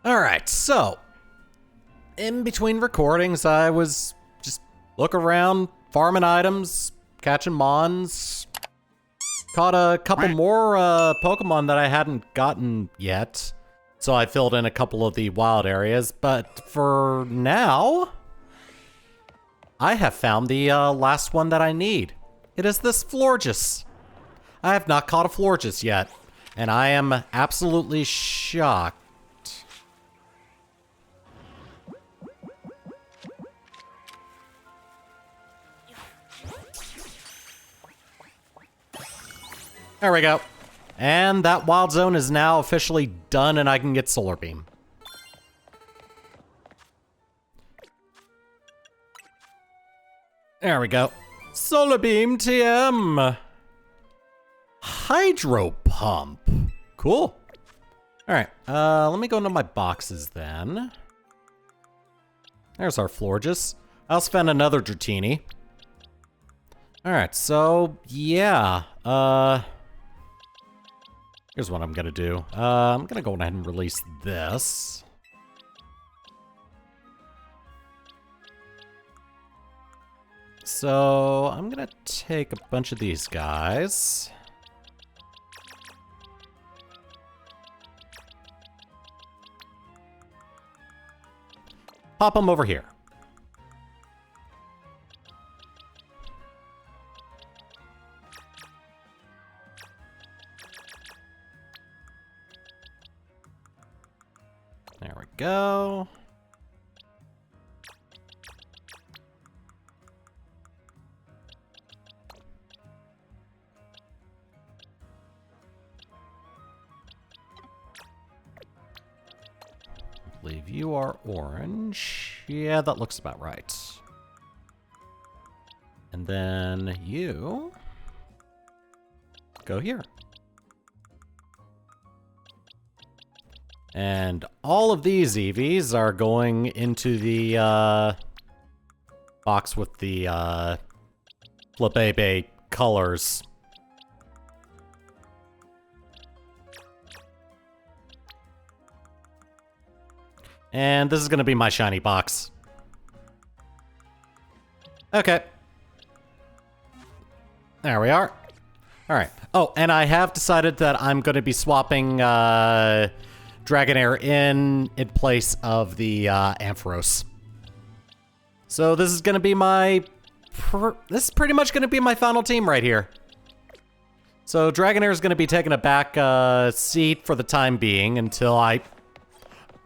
Alright, so in between recordings, I was just looking around, farming items, catching mons. Caught a couple more Pokemon that I hadn't gotten yet. So I filled in a couple of the wild areas, but for now, I have found the last one that I need. It is this Florges. I have not caught a Florges yet, and I am absolutely shocked. There we go. And that wild zone is now officially done and I can get Solar Beam. There we go. Solar Beam TM. Hydro Pump. Cool. Alright, let me go into my boxes then. There's our Florges. I'll spend another Dratini. Alright, so yeah. Here's what I'm gonna do. I'm gonna go ahead and release this. So I'm gonna take a bunch of these guys. Pop them over here. There we go. I believe you are orange. Yeah, that looks about right. And then you go here. And all of these EVs are going into the box with the Flabébé colors. And this is going to be my shiny box. Okay. There we are. All right. Oh, and I have decided that I'm going to be swapping Dragonair in place of the Ampharos. So this is gonna be my... this is pretty much gonna be my final team right here. So Dragonair is gonna be taking a back seat for the time being until I...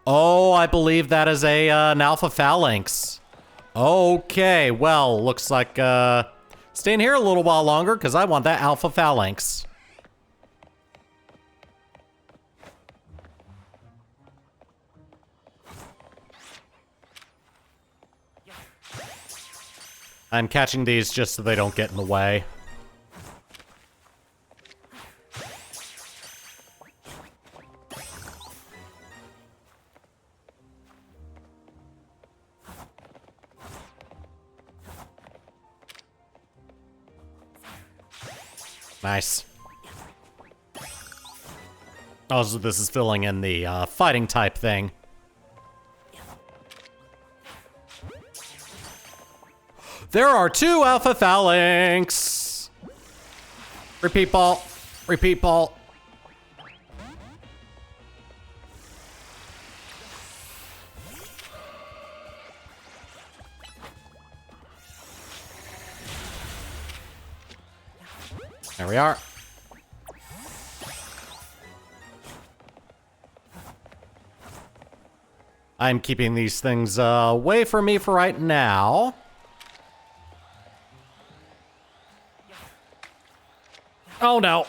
Oh, I believe that is an Alpha Phalanx. Okay, well, looks like staying here a little while longer because I want that Alpha Phalanx. I'm catching these just so they don't get in the way. Nice. Oh, so this is filling in the fighting type thing. There are 2 Alpha Phalanx! Repeat ball. Repeat ball. There we are. I'm keeping these things away from me for right now. Oh no.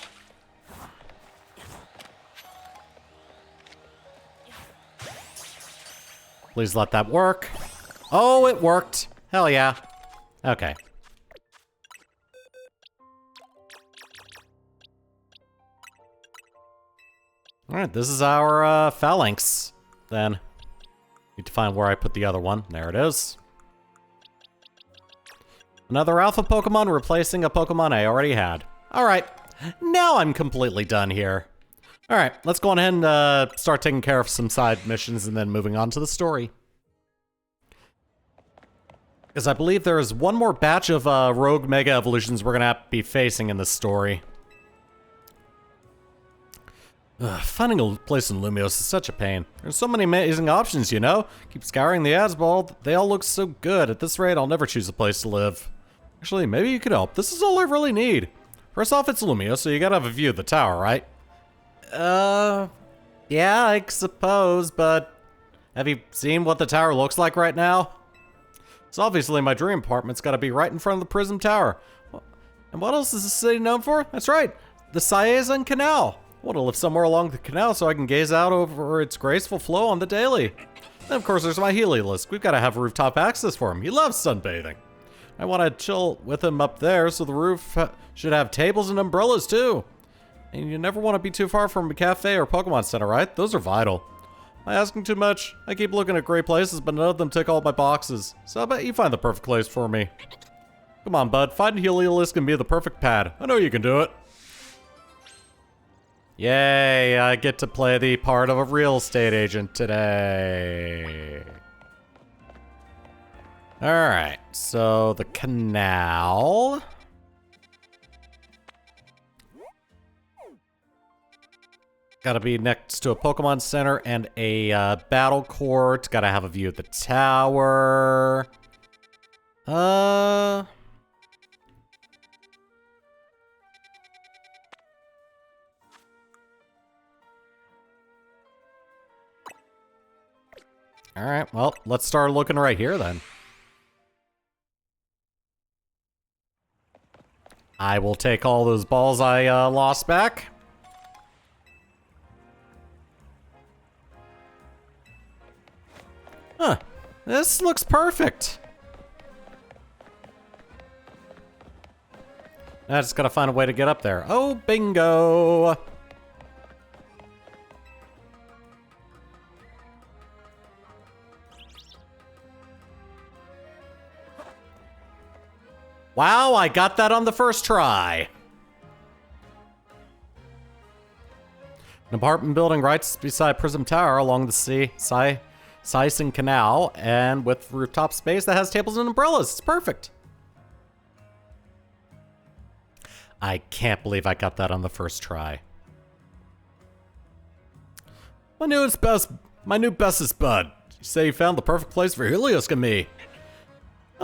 Please let that work. Oh, it worked. Hell yeah. Okay. Alright, this is our Phalanx. Then, need to find where I put the other one. There it is. Another Alpha Pokemon replacing a Pokemon I already had. Alright. Now I'm completely done here. Alright, let's go on ahead and start taking care of some side missions and then moving on to the story. Because I believe there is one more batch of rogue mega evolutions we're going to have to be facing in this story. Finding a place in Lumios is such a pain. There's so many amazing options, you know? Keep scouring the ads, but they all look so good. At this rate, I'll never choose a place to live. Actually, maybe you could help. This is all I really need. First off, it's Lumios, so you gotta have a view of the tower, right? Yeah, I suppose, but have you seen what the tower looks like right now? So obviously my dream apartment's gotta be right in front of the Prism Tower. And what else is the city known for? That's right, the Saezan Canal. I want to live somewhere along the canal so I can gaze out over its graceful flow on the daily. And of course there's my Heliolisk. We've gotta have rooftop access for him. He loves sunbathing. I want to chill with him up there, so the roof should have tables and umbrellas too. And you never want to be too far from a cafe or Pokemon Center, right? Those are vital. Am I asking too much? I keep looking at great places, but none of them tick all my boxes. So I bet you find the perfect place for me. Come on, bud. Find Heliolisk and be the perfect pad. I know you can do it. Yay, I get to play the part of a real estate agent today. Alright, so the canal. Gotta be next to a Pokemon Center and a battle court. Gotta have a view of the tower. Alright, well, let's start looking right here then. I will take all those balls I lost back. Huh, this looks perfect. I just gotta find a way to get up there. Oh, bingo! Wow, I got that on the first try. An apartment building right beside Prism Tower along the Saezan Canal, and with rooftop space that has tables and umbrellas. It's perfect. I can't believe I got that on the first try. My new bestest bud. You say you found the perfect place for Heliolisk and me.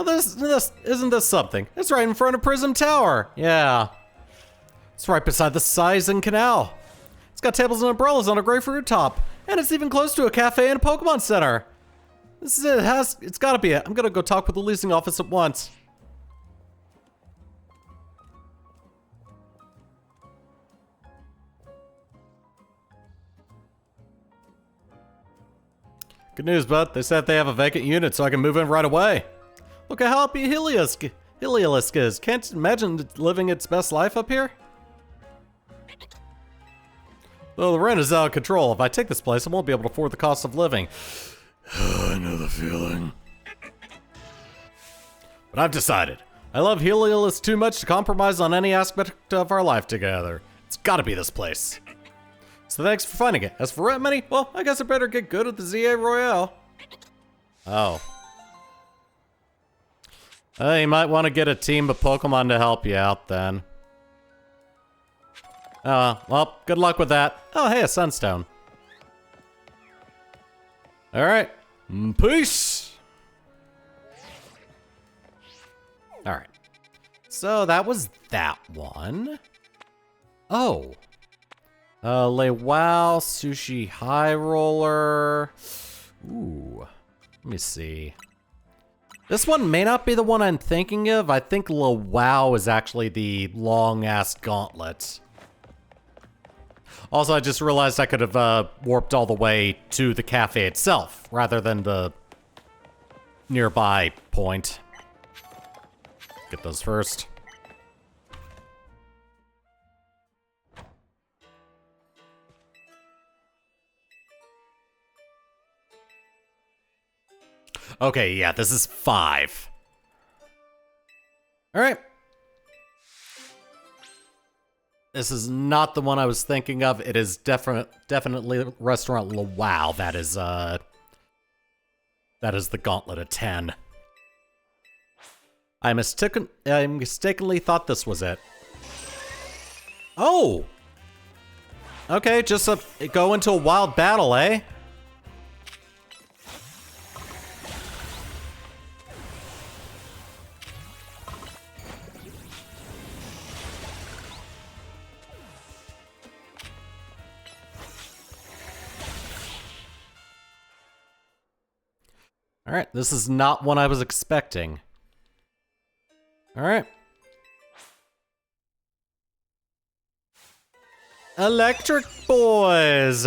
Oh, isn't this something? It's right in front of Prism Tower. Yeah. It's right beside the Saezan Canal. It's got tables and umbrellas on a great rooftop. And it's even close to a cafe and a Pokemon Center. This is it. It's gotta be it. I'm gonna go talk with the leasing office at once. Good news, bud. They said they have a vacant unit so I can move in right away. Look at how happy Heliolisk is. Can't imagine it living its best life up here. Though the rent is out of control. If I take this place, I won't be able to afford the cost of living. I know the feeling. But I've decided. I love Heliolisk too much to compromise on any aspect of our life together. It's gotta be this place. So thanks for finding it. As for rent money, well, I guess I better get good at the ZA Royale. Oh. You might want to get a team of Pokemon to help you out then. Well, good luck with that. Oh, hey, a Sunstone. Alright. Peace! Alright. So that was that one. Oh. Wow, Sushi High Roller. Ooh. Let me see. This one may not be the one I'm thinking of. I think Wow is actually the long-ass gauntlet. Also, I just realized I could have warped all the way to the cafe itself, rather than the nearby point. Get those first. Okay, yeah, this is 5. All right. This is not the one I was thinking of. It is definitely Restaurant Wow. That is the Gauntlet of 10. I mistakenly thought this was it. Oh! Okay, just go into a wild battle, eh? Alright, this is not one I was expecting. Alright. Electric Boys!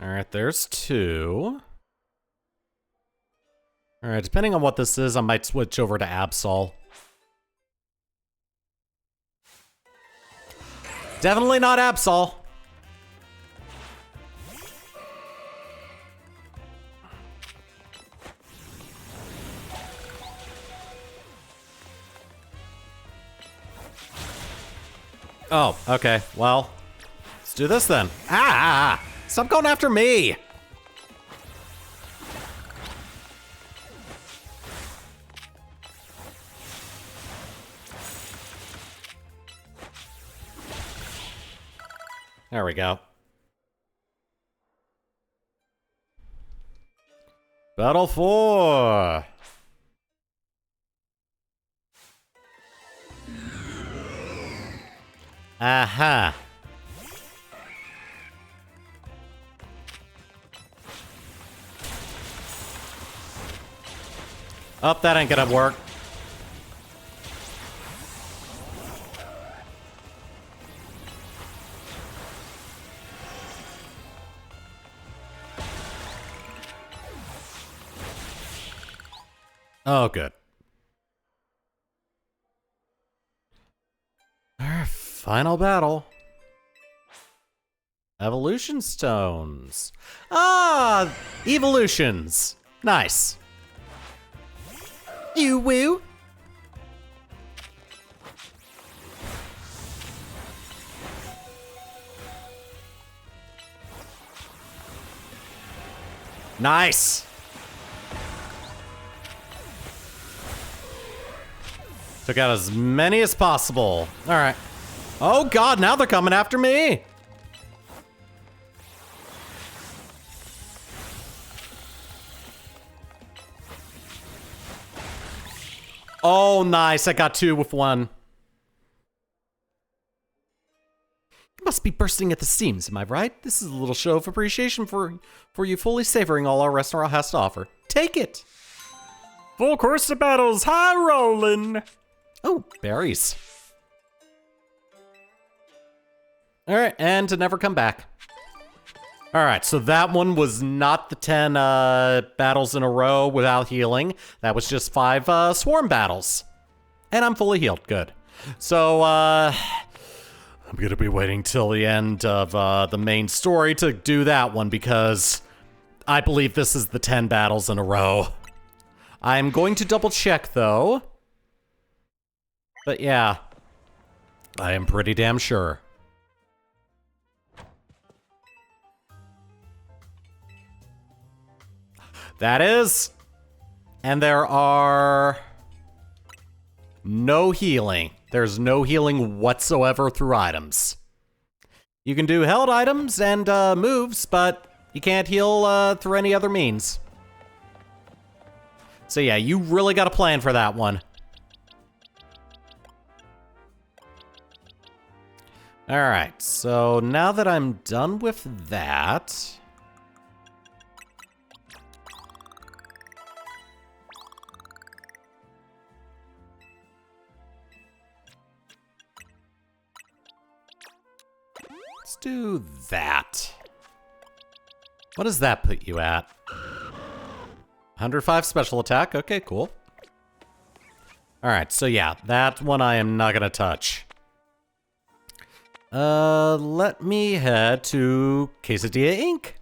Alright, there's 2. Alright, depending on what this is, I might switch over to Absol. Definitely not Absol. Oh, okay. Well, let's do this then. Ah! Stop going after me! There we go. Battle 4! Aha! Oh, that ain't gonna work. Oh, good. Our final battle. Evolution stones. Ah, evolutions. Nice. You woo. Nice. Took out as many as possible. All right. Oh God, now they're coming after me. Oh, nice. I got 2 with 1. You must be bursting at the seams, am I right? This is a little show of appreciation for you fully savoring all our restaurant has to offer. Take it. Full course of battles, high rollin'. Oh, berries. All right, and to never come back. All right, so that one was not the 10 battles in a row without healing. That was just 5 swarm battles. And I'm fully healed, good. So, I'm gonna be waiting till the end of the main story to do that one because I believe this is the 10 battles in a row. I'm going to double check though. But yeah, I am pretty damn sure. That is. And there are no healing. There's no healing whatsoever through items. You can do held items and moves, but you can't heal through any other means. So yeah, you really got a plan for that one. All right, so now that I'm done with that... let's do that. What does that put you at? 105 special attack. Okay, cool. Alright, so yeah, that one I am not gonna touch. Let me head to Quesadilla Inc.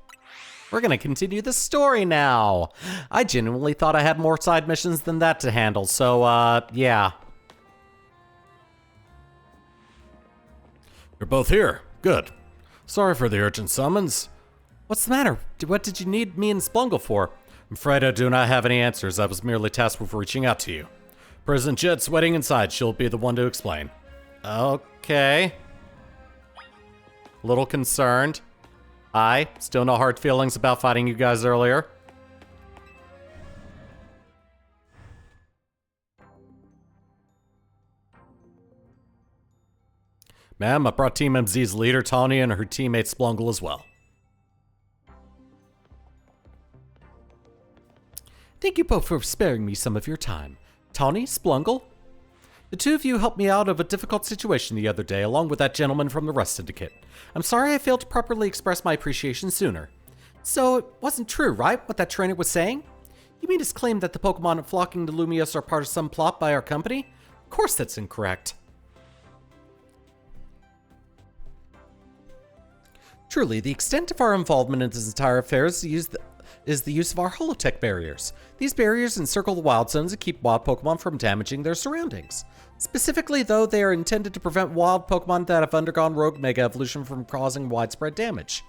We're gonna continue the story now. I genuinely thought I had more side missions than that to handle, so, yeah. You're both here. Good. Sorry for the urgent summons. What's the matter? What did you need me and Splungle for? I'm afraid I do not have any answers. I was merely tasked with reaching out to you. President Jet's waiting inside. She'll be the one to explain. Okay. A little concerned. Still no hard feelings about fighting you guys earlier. Ma'am, I brought Team MZ's leader, Tawny, and her teammate Splungle as well. Thank you both for sparing me some of your time. Tawny, Splungle, the two of you helped me out of a difficult situation the other day, along with that gentleman from the Rust Syndicate. I'm sorry I failed to properly express my appreciation sooner. So, it wasn't true, right, what that trainer was saying? You mean his claim that the Pokemon flocking to Lumios are part of some plot by our company? Of course that's incorrect. Truly, the extent of our involvement in this entire affair is the use of our holotech barriers. These barriers encircle the wild zones and keep wild Pokemon from damaging their surroundings. Specifically, though, they are intended to prevent wild Pokemon that have undergone rogue mega evolution from causing widespread damage.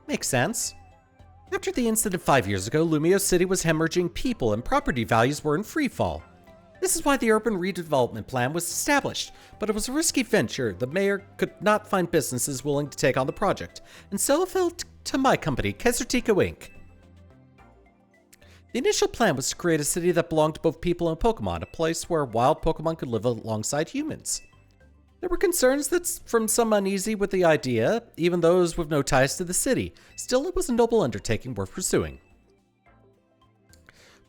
Makes sense. After the incident 5 years ago, Lumios City was hemorrhaging people and property values were in free fall. This is why the urban redevelopment plan was established, but it was a risky venture. The mayor could not find businesses willing to take on the project, and so it fell to my company, Kesertico Inc. The initial plan was to create a city that belonged to both people and Pokemon, a place where wild Pokemon could live alongside humans. There were concerns from some uneasy with the idea, even those with no ties to the city. Still, it was a noble undertaking worth pursuing.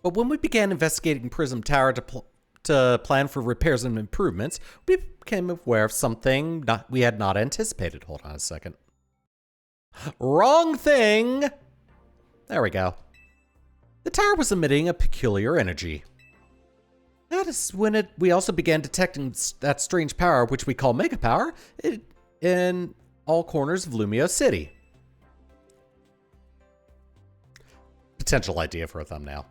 But when we began investigating Prism Tower to plan for repairs and improvements, we became aware of something we had not anticipated. Hold on a second. Wrong thing! There we go. The tower was emitting a peculiar energy. That is when we also began detecting that strange power, which we call Mega Power, in all corners of Lumio City. Potential idea for a thumbnail.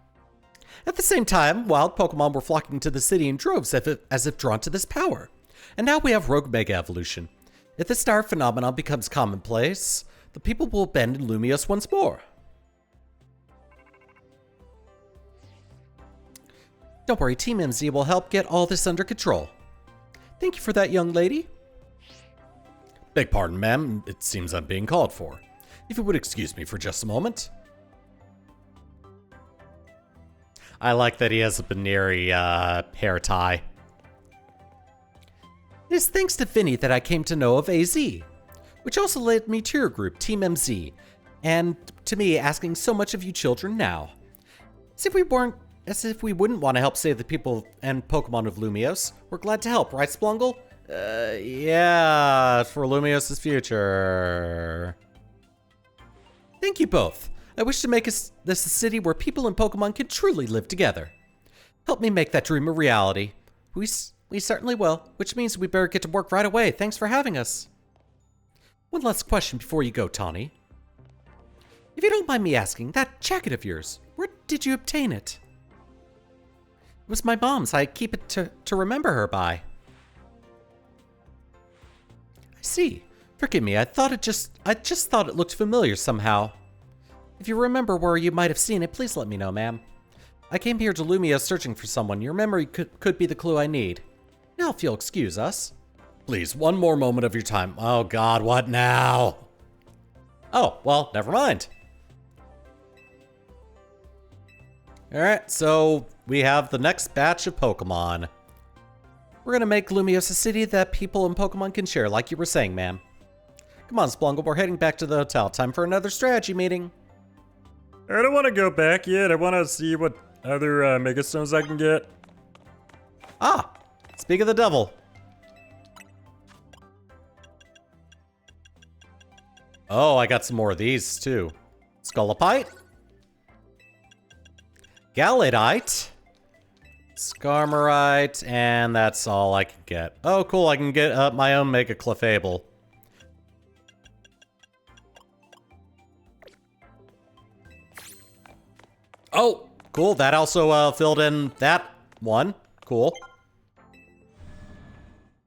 At the same time, wild Pokemon were flocking to the city in droves as if drawn to this power. And now we have rogue Mega Evolution. If this dire phenomenon becomes commonplace, the people will abandon Lumios once more. Don't worry, Team MZ will help get all this under control. Thank you for that, young lady. Beg pardon, ma'am. It seems I'm being called for. If you would excuse me for just a moment. I like that he has a Baneri hair tie. It is thanks to Vinny that I came to know of AZ, which also led me to your group, Team MZ, and to me asking so much of you children now. As if we wouldn't want to help save the people and Pokemon of Lumios. We're glad to help, right, Splungle? Yeah, for Lumios' future. Thank you both. I wish to make this a city where people and Pokemon can truly live together. Help me make that dream a reality. We certainly will, which means we better get to work right away. Thanks for having us. One last question before you go, Tawny. If you don't mind me asking, that jacket of yours, where did you obtain it? It was my mom's. I keep it to remember her by. I see. Forgive me. I just thought it looked familiar somehow. If you remember where you might have seen it, please let me know, ma'am. I came here to Lumia searching for someone. Your memory could be the clue I need. Now, if you'll excuse us. Please, one more moment of your time. Oh God, what now? Oh, well, never mind. Alright, so we have the next batch of Pokemon. We're gonna make Lumios a city that people and Pokemon can share, like you were saying, ma'am. Come on, Splungle, we're heading back to the hotel. Time for another strategy meeting. I don't want to go back yet. I want to see what other Mega Stones I can get. Ah, speak of the devil. Oh, I got some more of these, too. Scolipite. Galladite, Skarmarite, and that's all I can get. Oh, cool, I can get my own Mega Clefable. Oh, cool, that also filled in that one. Cool.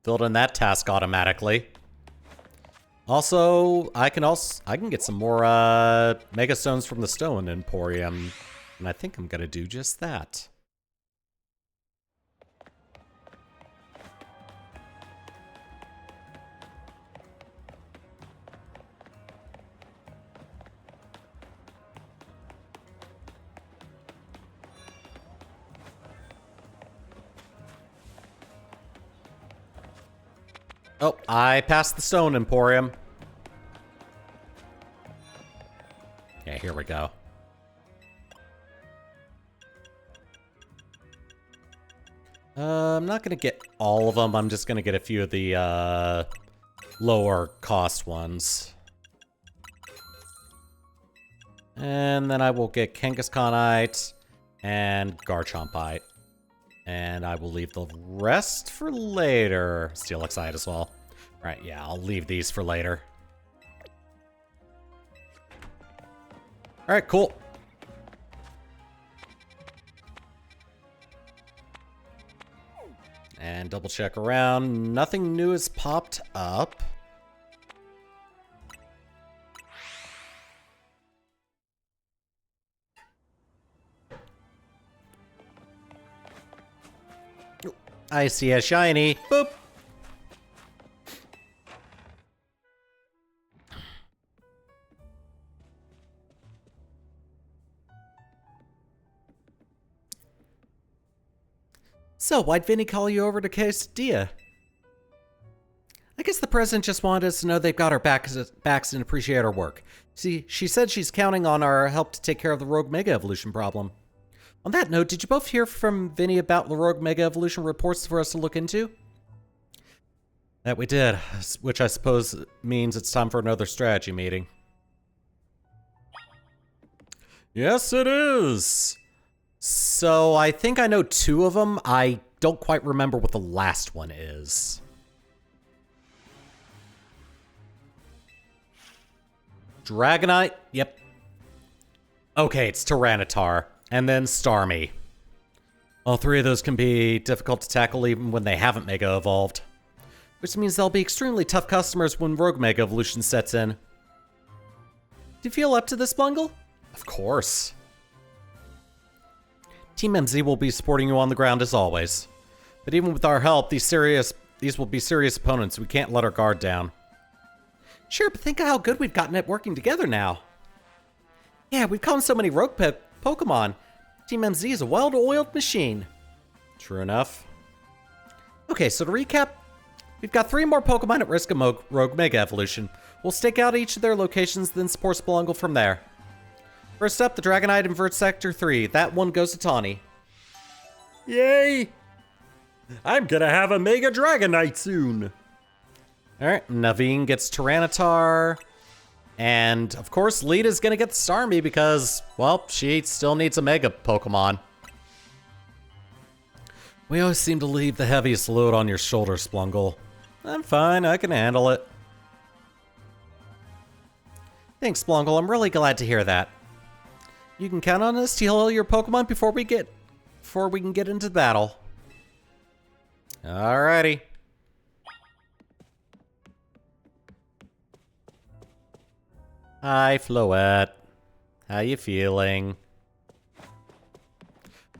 Filled in that task automatically. Also, I can get some more Mega Stones from the Stone Emporium, and I think I'm gonna do just that. Oh, I passed the Stone Emporium. Yeah, here we go. I'm not gonna get all of them. I'm just gonna get a few of the lower cost ones. And then I will get Kangaskhanite and Garchompite. And I will leave the rest for later. Steelixite as well. Right, yeah, I'll leave these for later. Alright, cool. And double check around. Nothing new has popped up. I see a shiny. Boop. So, why'd Vinny call you over to Quesadilla? I guess the president just wanted us to know they've got our backs and appreciate our work. See, she said she's counting on our help to take care of the Rogue Mega Evolution problem. On that note, did you both hear from Vinny about the Rogue Mega Evolution reports for us to look into? That we did, which I suppose means it's time for another strategy meeting. Yes, it is! So, I think I know two of them. I don't quite remember what the last one is. Dragonite? Yep. Okay, it's Tyranitar. And then Starmie. All three of those can be difficult to tackle even when they haven't Mega Evolved. Which means they'll be extremely tough customers when Rogue Mega Evolution sets in. Do you feel up to this, Bungle? Of course. Team MZ will be supporting you on the ground as always. But even with our help, these will be serious opponents. We can't let our guard down. Sure, but think of how good we've gotten at working together now. Yeah, we've caught so many rogue Pokemon. Team MZ is a well-oiled machine. True enough. Okay, so to recap, we've got 3 more Pokemon at risk of Rogue Mega Evolution. We'll stake out each of their locations, then support Spelungle from there. First up, the Dragonite in Vert Sector 3. That one goes to Tawny. Yay! I'm gonna have a Mega Dragonite soon. Alright, Naveen gets Tyranitar. And, of course, Lita's gonna get the Starmie because, well, she still needs a Mega Pokemon. We always seem to leave the heaviest load on your shoulders, Splungle. I'm fine, I can handle it. Thanks, Splungle, I'm really glad to hear that. You can count on us to heal your Pokemon before we can get into battle. Alrighty. Hi, Floette. How you feeling?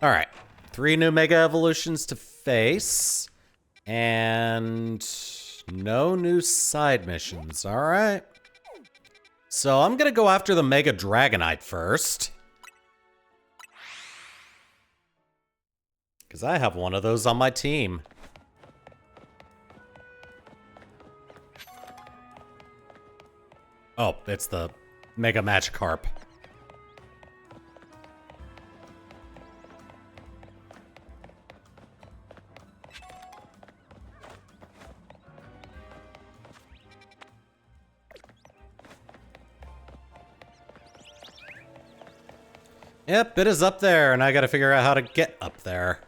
Alright. 3 new Mega Evolutions to face. And no new side missions. Alright. So I'm gonna go after the Mega Dragonite first. Because I have one of those on my team. Oh, it's the Mega Magikarp. Yep, it is up there, and I gotta figure out how to get up there.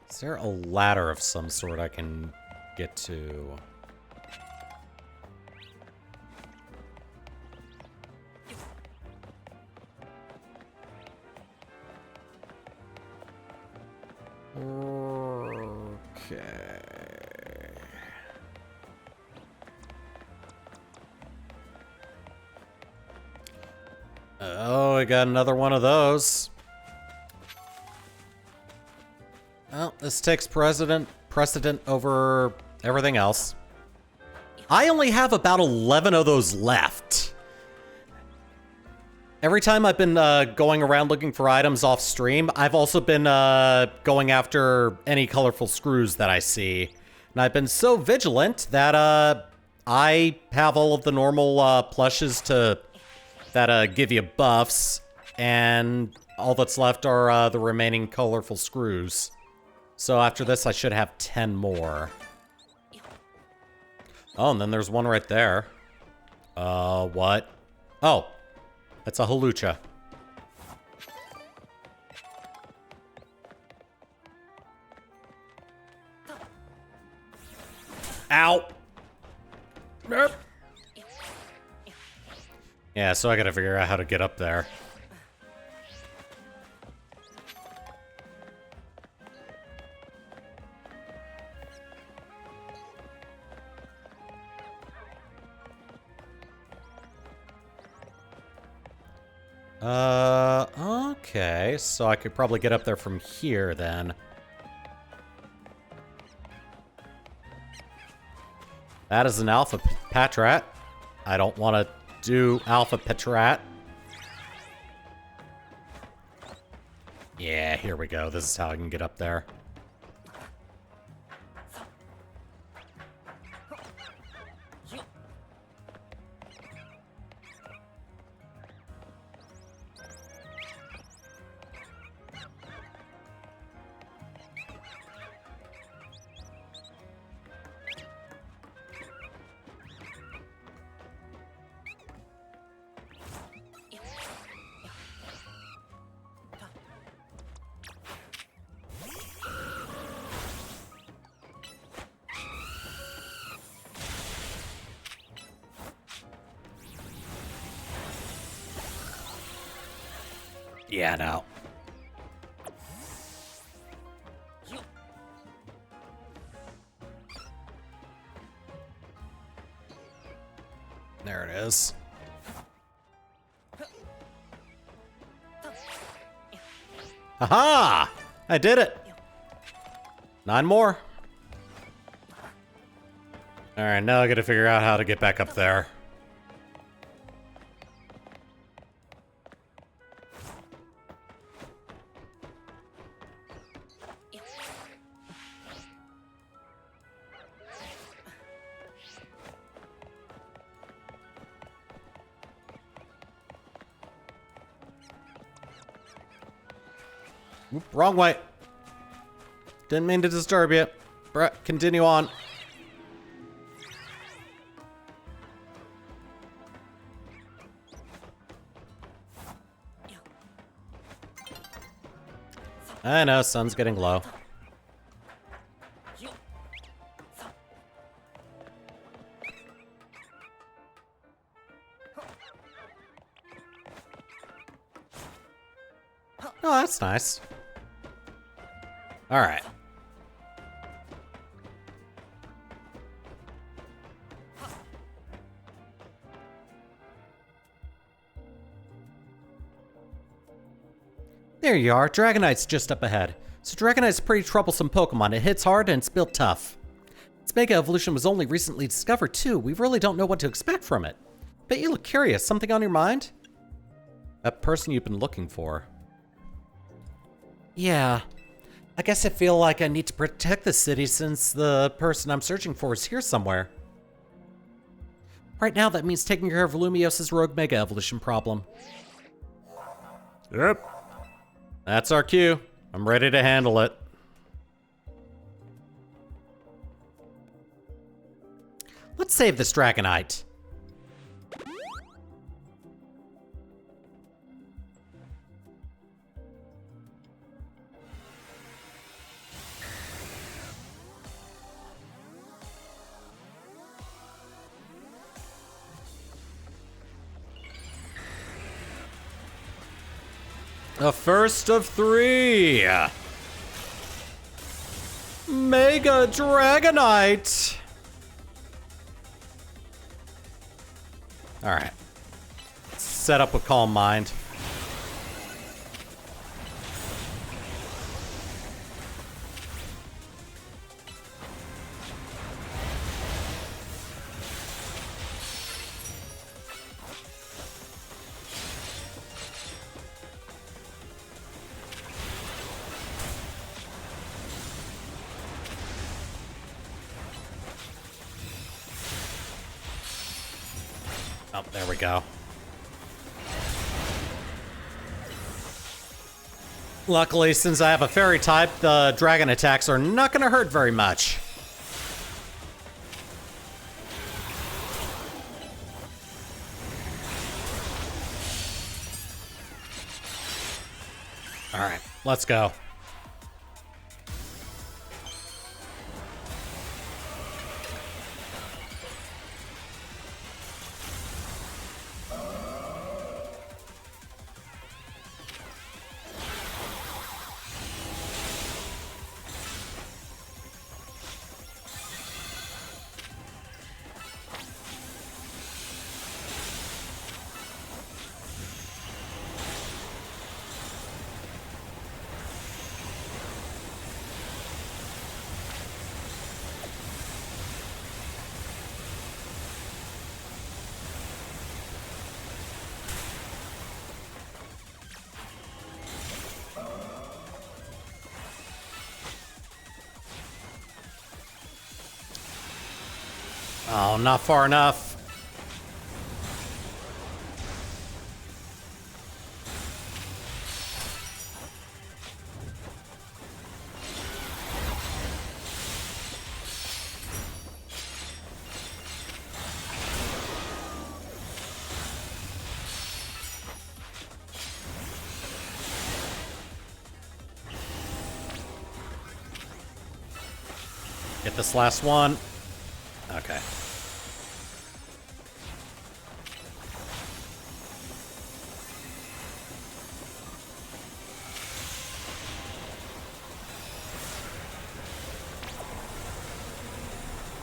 Is there a ladder of some sort I can get to? Okay. Oh, I got another one of those. Well, this takes precedent over everything else. I only have about 11 of those left. Every time I've been going around looking for items off stream, I've also been going after any colorful screws that I see. And I've been so vigilant that I have all of the normal plushes that give you buffs, and all that's left are the remaining colorful screws. So after this, I should have 10 more. Oh, and then there's one right there. What? Oh, it's a Halucha. Ow! Nerp. Yeah, so I gotta figure out how to get up there. Okay, so I could probably get up there from here then. That is an Alpha Patrat. I don't want to do Alpha Patrat. Yeah, here we go. This is how I can get up there. Yeah, no. There it is. Aha! I did it! 9 more. Alright, now I gotta figure out how to get back up there. Oop, wrong way. Didn't mean to disturb you. Continue on. I know, sun's getting low. Oh, that's nice. All right. There you are. Dragonite's just up ahead. So Dragonite's a pretty troublesome Pokemon. It hits hard and it's built tough. Its Mega Evolution was only recently discovered too. We really don't know what to expect from it. But you look curious. Something on your mind? That person you've been looking for. Yeah. I guess I feel like I need to protect the city since the person I'm searching for is here somewhere. Right now, that means taking care of Lumios's rogue Mega Evolution problem. Yep. That's our cue. I'm ready to handle it. Let's save this Dragonite. The first of 3. Mega Dragonite. All right. Set up with Calm Mind. Oh, there we go. Luckily, since I have a fairy type, the dragon attacks are not going to hurt very much. All right, let's go. Oh, not far enough. Get this last one. Okay.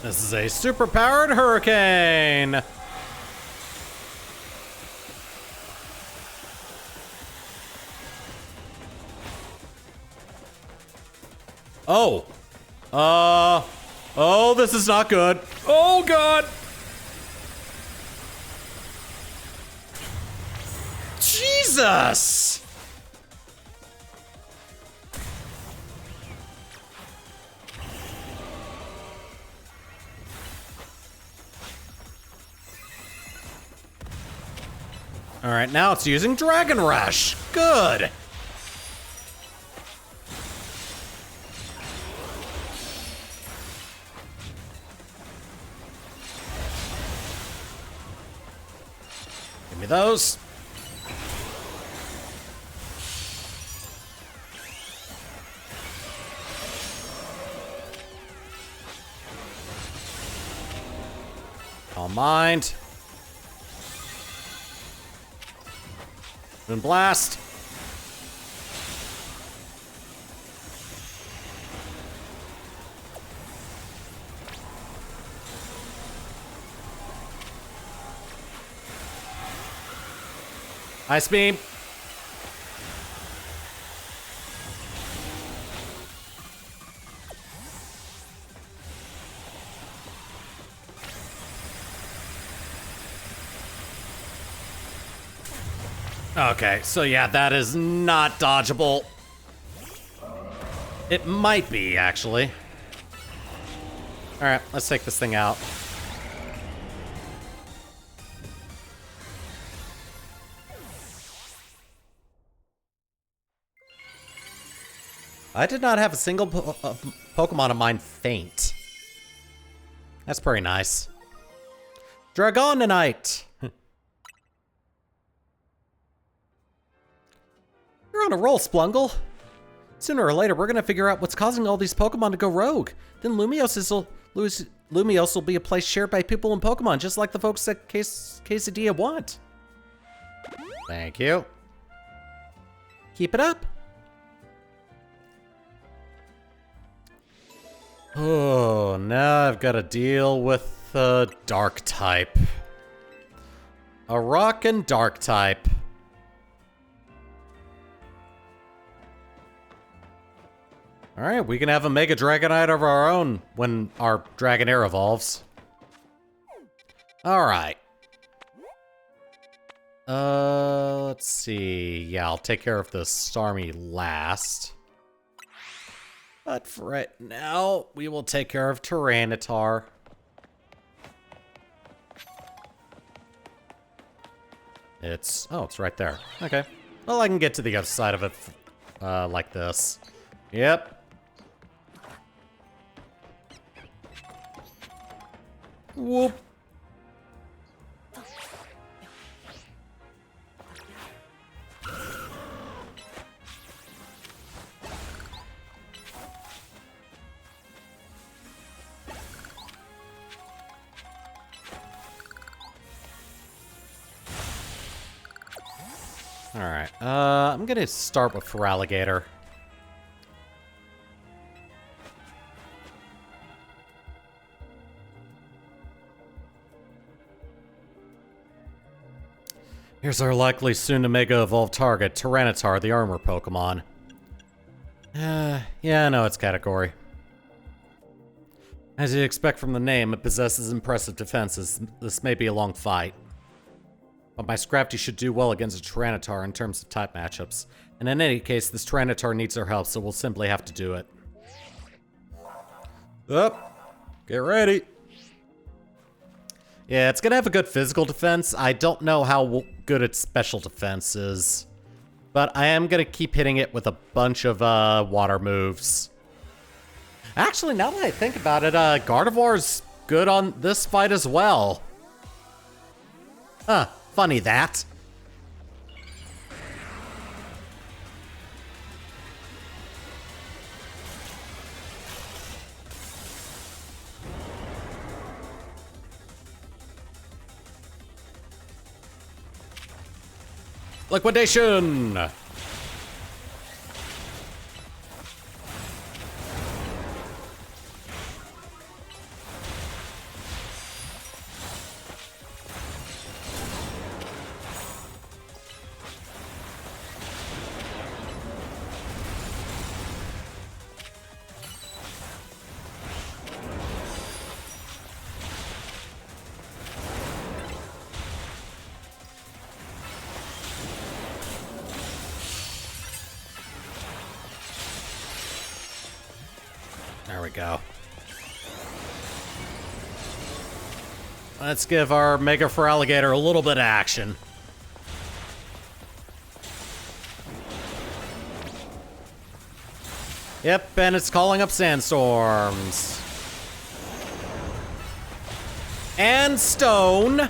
This is a super-powered hurricane! Oh! Oh, this is not good. Oh, God! Jesus! All right, now it's using Dragon Rush. Good. Give me those. Calm Mind. Moon Blast. Ice Beam. Okay, so yeah, that is not dodgeable. It might be, actually. All right, let's take this thing out. I did not have a single Pokemon of mine faint. That's pretty nice. Dragonite! You're on a roll, Splungle. Sooner or later, we're gonna figure out what's causing all these Pokemon to go rogue. Then Lumiose will be a place shared by people and Pokemon, just like the folks at Quesadilla want. Thank you. Keep it up. Oh, now I've got to deal with the dark type. A rock and dark type. Alright, we can have a Mega Dragonite of our own when our Dragonair evolves. Alright. Let's see. Yeah, I'll take care of the Starmie last. But for right now, we will take care of Tyranitar. It's right there. Okay. Well, I can get to the other side of it like this. Yep. Whoop. Alright, I'm gonna start with Feraligatr. Here's our likely soon-to-Mega Evolve target, Tyranitar, the armor Pokemon. Yeah, I know its category. As you'd expect from the name, it possesses impressive defenses. This may be a long fight. But my Scrafty should do well against a Tyranitar in terms of type matchups. And in any case, this Tyranitar needs our help, so we'll simply have to do it. Up! Get ready! Yeah, it's gonna have a good physical defense. I don't know how good its special defense is. But I am gonna keep hitting it with a bunch of water moves. Actually, now that I think about it, Gardevoir's good on this fight as well. Huh, funny that. Liquidation! There we go. Let's give our Mega Feraligatr a little bit of action. Yep, and it's calling up sandstorms. And stone.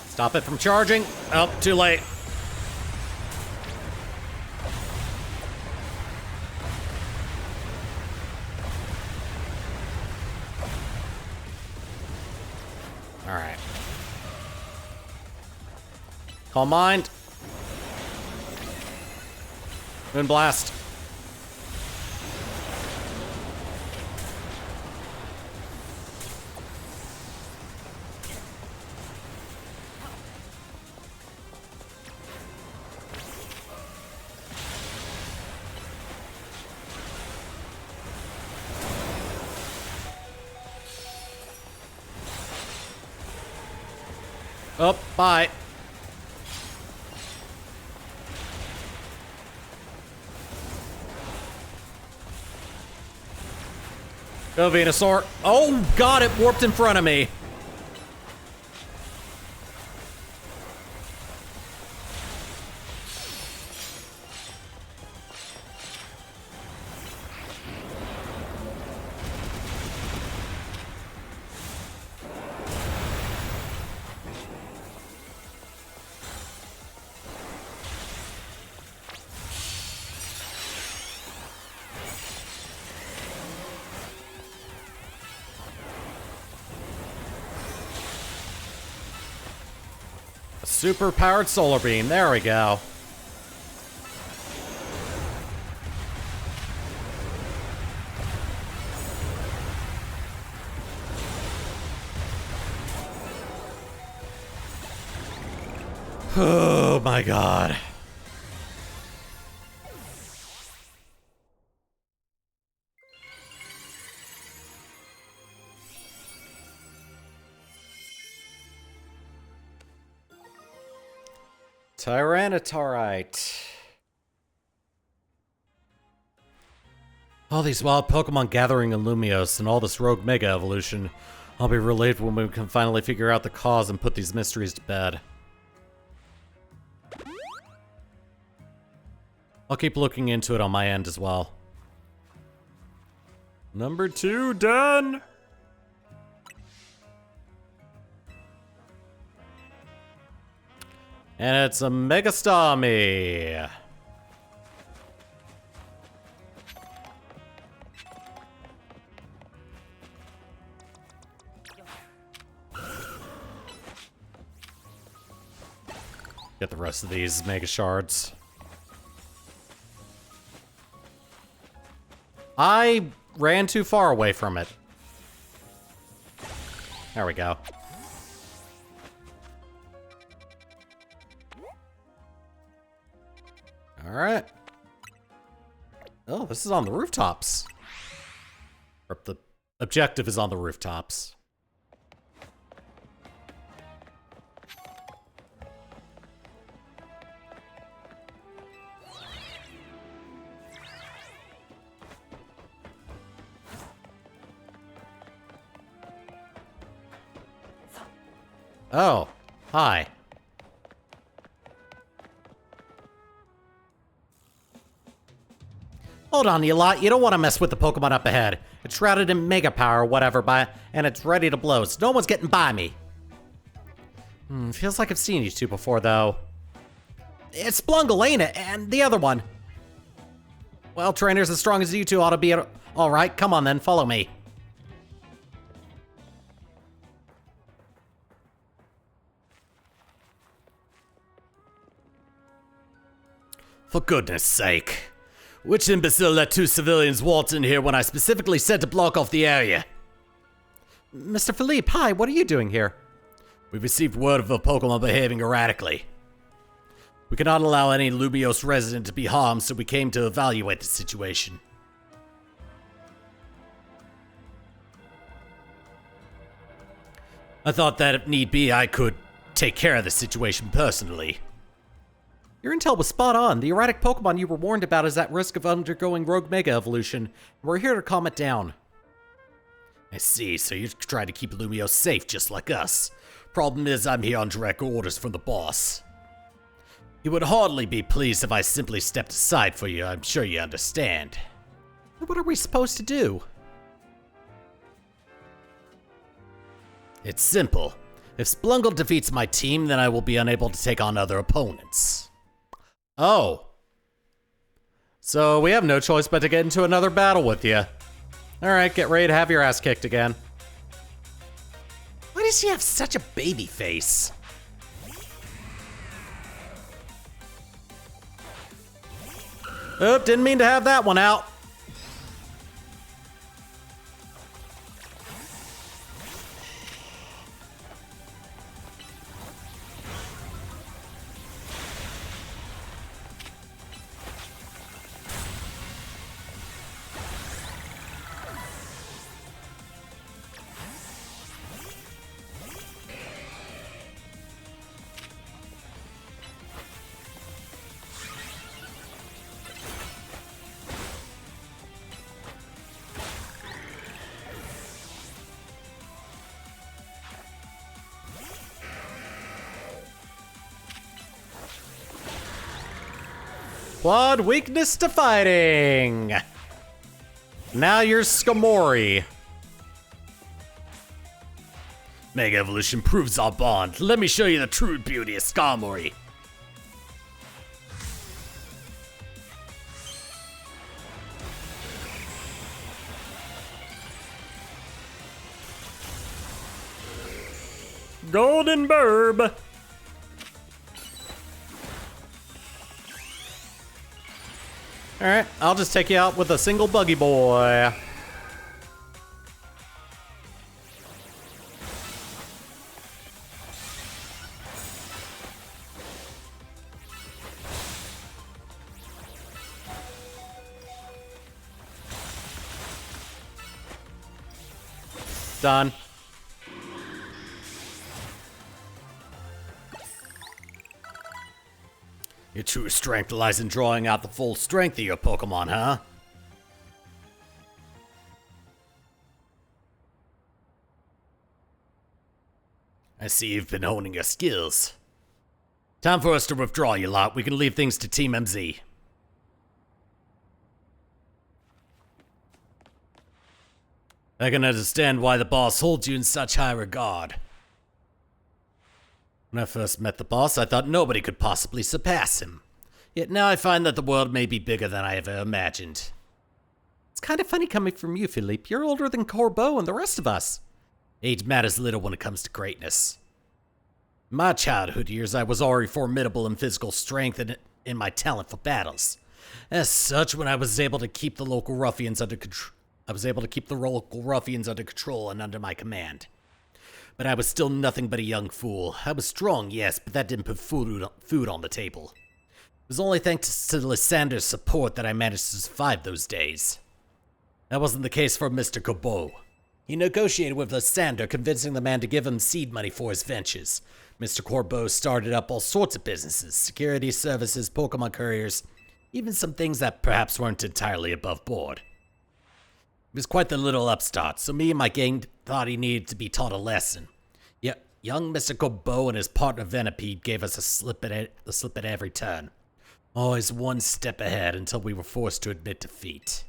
Stop it from charging. Oh, too late. All right. Calm mind. Moonblast. Oh, bye. Go, Venusaur. Oh, God, it warped in front of me. Super powered solar beam. There we go. Oh my God. Tyranitarite. All these wild Pokemon gathering in Lumios and all this rogue Mega Evolution. I'll be relieved when we can finally figure out the cause and put these mysteries to bed. I'll keep looking into it on my end as well. Number 2 done. And it's a Megastami. Get the rest of these Mega Shards. I ran too far away from it. There we go. Alright. Oh, this is on the rooftops. Or the objective is on the rooftops. Oh, hi. Hold on, you lot. You don't want to mess with the Pokemon up ahead. It's shrouded in Mega Power or whatever, and it's ready to blow, so no one's getting by me. Feels like I've seen you two before, though. It's Splungle, ain't it? And the other one. Well, trainers as strong as you two ought to be all right. Come on, then. Follow me. For goodness sake. Which imbecile let 2 civilians waltz in here when I specifically said to block off the area? Mr. Philippe, hi, what are you doing here? We've received word of a Pokemon behaving erratically. We cannot allow any Lumios resident to be harmed, so we came to evaluate the situation. I thought that if need be, I could take care of the situation personally. Your intel was spot on. The erratic Pokemon you were warned about is at risk of undergoing rogue Mega Evolution. We're here to calm it down. I see, so you try to keep Lumios safe just like us. Problem is, I'm here on direct orders from the boss. He would hardly be pleased if I simply stepped aside for you, I'm sure you understand. What are we supposed to do? It's simple. If Splungle defeats my team, then I will be unable to take on other opponents. Oh. So we have no choice but to get into another battle with you. Alright, get ready to have your ass kicked again. Why does she have such a baby face? Oop, didn't mean to have that one out. Quad weakness to fighting. Now you're Skamori. Mega Evolution proves our bond. Let me show you the true beauty of Skarmory. Golden Burb. Alright, I'll just take you out with a single buggy boy. Done. Your true strength lies in drawing out the full strength of your Pokemon, huh? I see you've been honing your skills. Time for us to withdraw, you lot. We can leave things to Team MZ. I can understand why the boss holds you in such high regard. When I first met the boss, I thought nobody could possibly surpass him. Yet now I find that the world may be bigger than I ever imagined. It's kind of funny coming from you, Philippe. You're older than Corbeau and the rest of us. Age matters little when it comes to greatness. In my childhood years, I was already formidable in physical strength and in my talent for battles. As such, when I was able to keep the local ruffians under control, and under my command. But I was still nothing but a young fool. I was strong, yes, but that didn't put food on the table. It was only thanks to Lysander's support that I managed to survive those days. That wasn't the case for Mr. Corbeau. He negotiated with Lysander, convincing the man to give him seed money for his ventures. Mr. Corbeau started up all sorts of businesses, security services, Pokemon couriers, even some things that perhaps weren't entirely above board. He was quite the little upstart, so me and my gang thought he needed to be taught a lesson. Yet, young Mr. Corbeau and his partner Venipede gave us a slip at every turn. Always one step ahead until we were forced to admit defeat.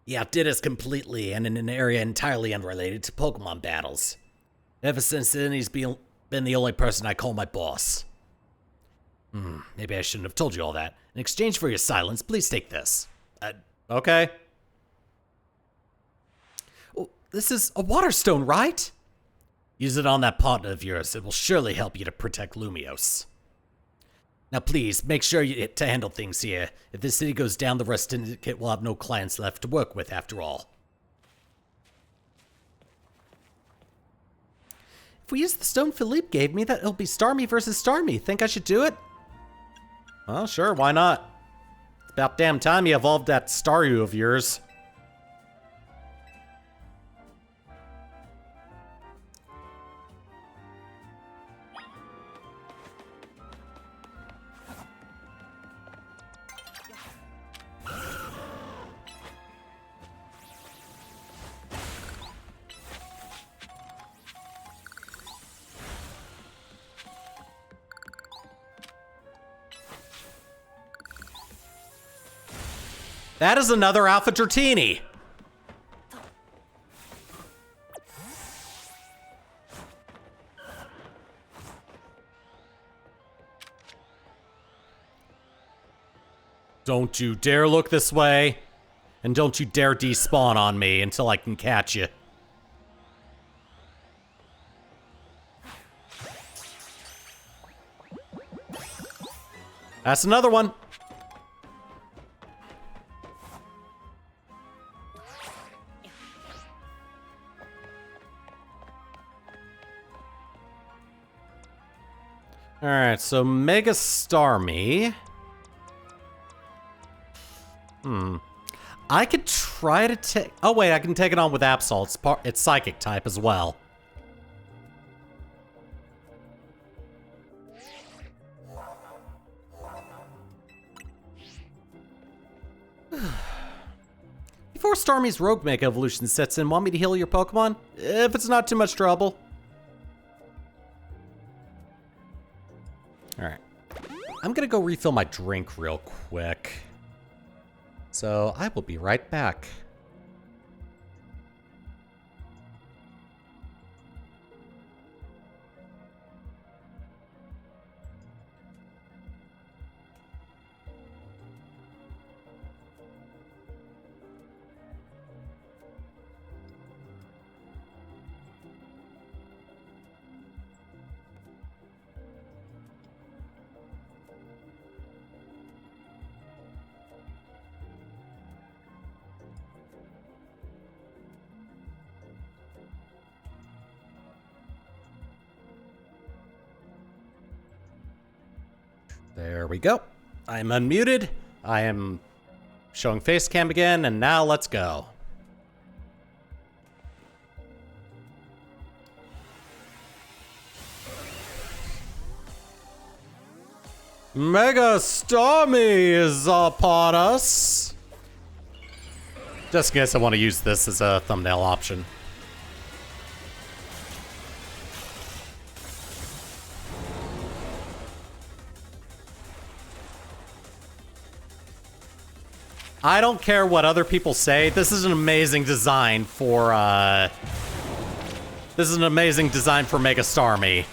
He outdid us completely and in an area entirely unrelated to Pokemon battles. Ever since then, he's been the only person I call my boss. Maybe I shouldn't have told you all that. In exchange for your silence, please take this. Okay. Oh, this is a water stone, right? Use it on that partner of yours. It will surely help you to protect Lumiose. Now please, make sure to handle things here. If this city goes down, the Rust Syndicate will have no clients left to work with after all. If we use the stone Philippe gave me, that it'll be Starmie versus Starmie. Think I should do it? Well, sure, why not? It's about damn time you evolved that Staryu of yours. That is another Alpha Dratini. Don't you dare look this way. And don't you dare despawn on me until I can catch you. That's another one. Alright, so Mega Starmie. I could try to take... Oh wait, I can take it on with Absol. It's Psychic type as well. Before Starmie's Rogue Mega Evolution sets in, want me to heal your Pokemon? If it's not too much trouble. Alright. I'm I'm gonna go refill my drink real quick. So I will be right back. There we go. I'm unmuted. I am showing face cam again, and now let's go. Mega Stormy is upon us. Just in case I want to use this as a thumbnail option. I don't care what other people say. This is an amazing design for, This is an amazing design for Mega Starmie.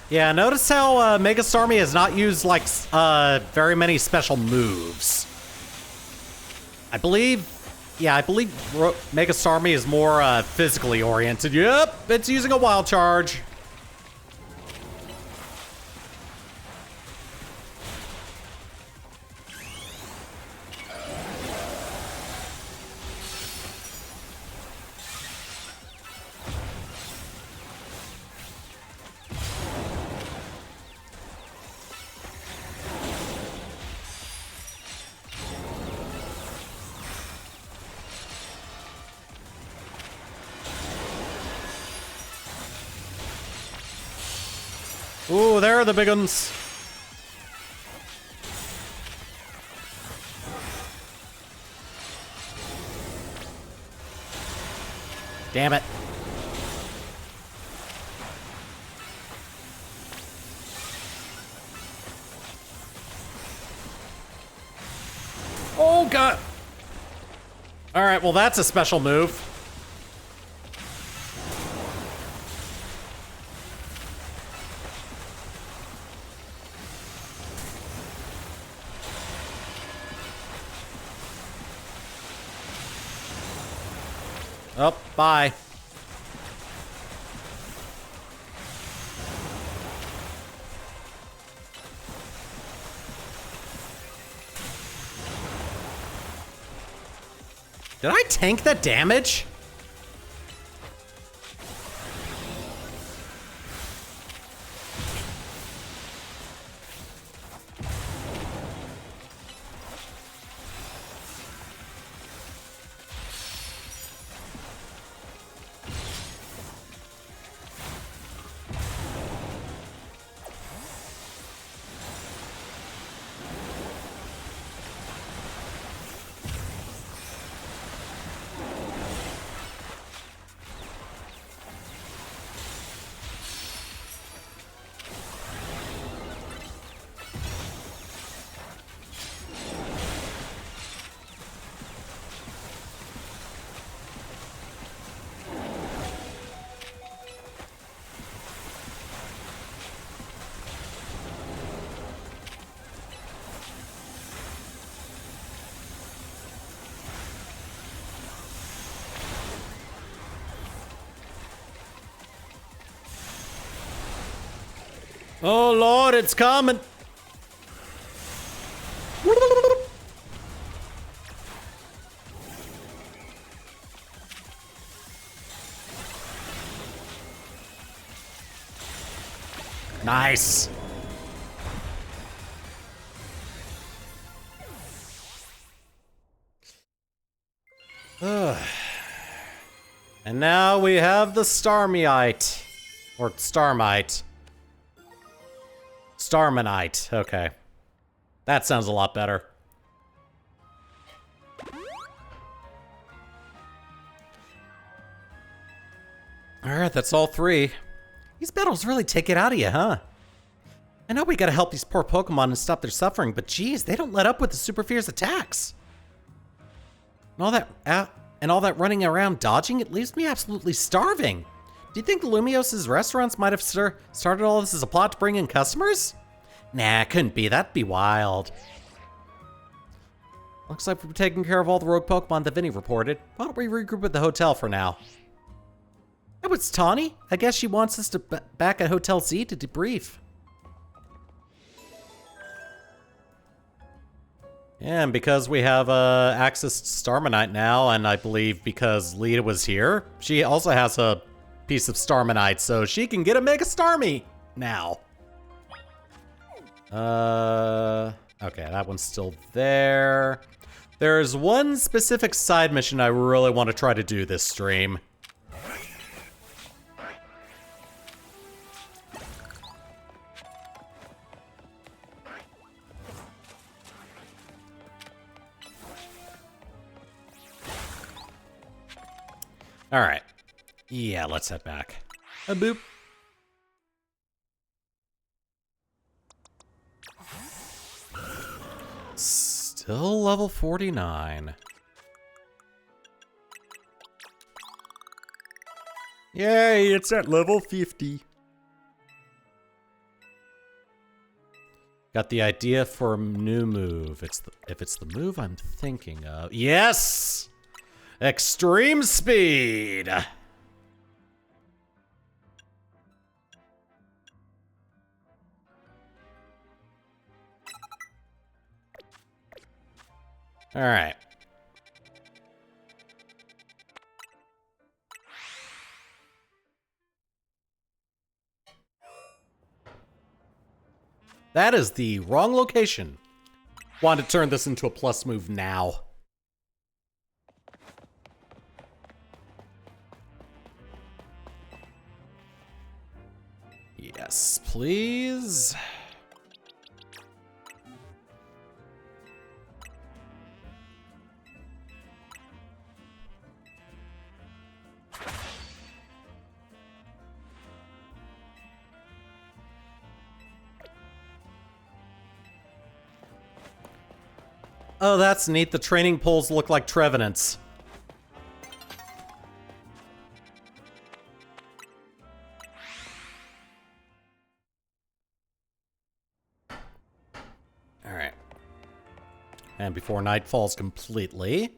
Yeah, notice how Mega Starmie has not used, like, very many special moves. I believe Mega Starmie is more physically oriented. Yep, it's using a wild charge. Ooh, there are the big ones. Damn it. Oh, God. All right, well, that's a special move. Oh, bye. Did I tank that damage? Oh, Lord, it's coming. Nice. And now we have the Starmite. Or Starmite. Starmanite. Okay. That sounds a lot better. Alright, that's all 3. These battles really take it out of you, huh? I know we gotta help these poor Pokemon and stop their suffering, but geez, they don't let up with the Super Fierce attacks. And all that running around dodging, it leaves me absolutely starving. Do you think Lumios's restaurants might have started all this as a plot to bring in customers? Nah, couldn't be. That'd be wild. Looks like we're taking care of all the rogue Pokemon that Vinny reported. Why don't we regroup at the hotel for now? Oh, it's Tawny. I guess she wants us to back at Hotel Z to debrief. Yeah, and because we have access to Starmanite now, and I believe because Lita was here, she also has a piece of Starmanite, so she can get a Mega Starmie now. Okay, that one's still there. There's one specific side mission I really want to try to do this stream. All right. Yeah, let's head back. A boop. Still level 49. Yay, it's at level 50. Got the idea for a new move. If it's the move I'm thinking of. Yes! Extreme speed! All right. That is the wrong location. Want to turn this into a plus move now. Yes, please. Oh, that's neat. The training poles look like Trevenants. Alright. And before night falls completely,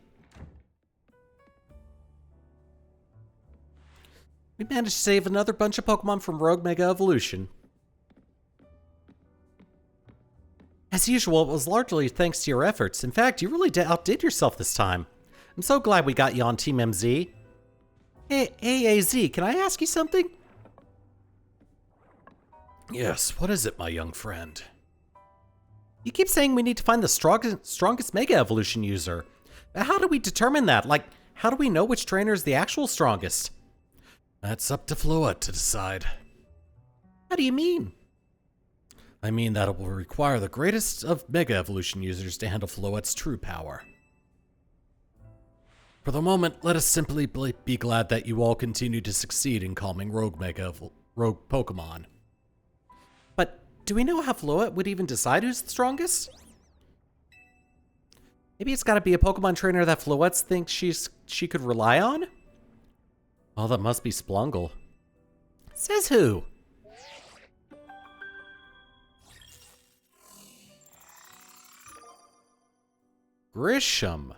we managed to save another bunch of Pokemon from Rogue Mega Evolution. As usual, it was largely thanks to your efforts. In fact, you really outdid yourself this time. I'm so glad we got you on Team MZ. Hey, AZ, can I ask you something? Yes, what is it, my young friend? You keep saying we need to find the strongest Mega Evolution user. How do we determine that? Like, how do we know which trainer is the actual strongest? That's up to Floette to decide. How do you mean? I mean that it will require the greatest of Mega Evolution users to handle Floette's true power. For the moment, let us simply be glad that you all continue to succeed in calming rogue Pokemon. But do we know how Floette would even decide who's the strongest? Maybe it's gotta be a Pokemon trainer that Floette thinks she could rely on? Oh, that must be Splungle. Says who? Grisham.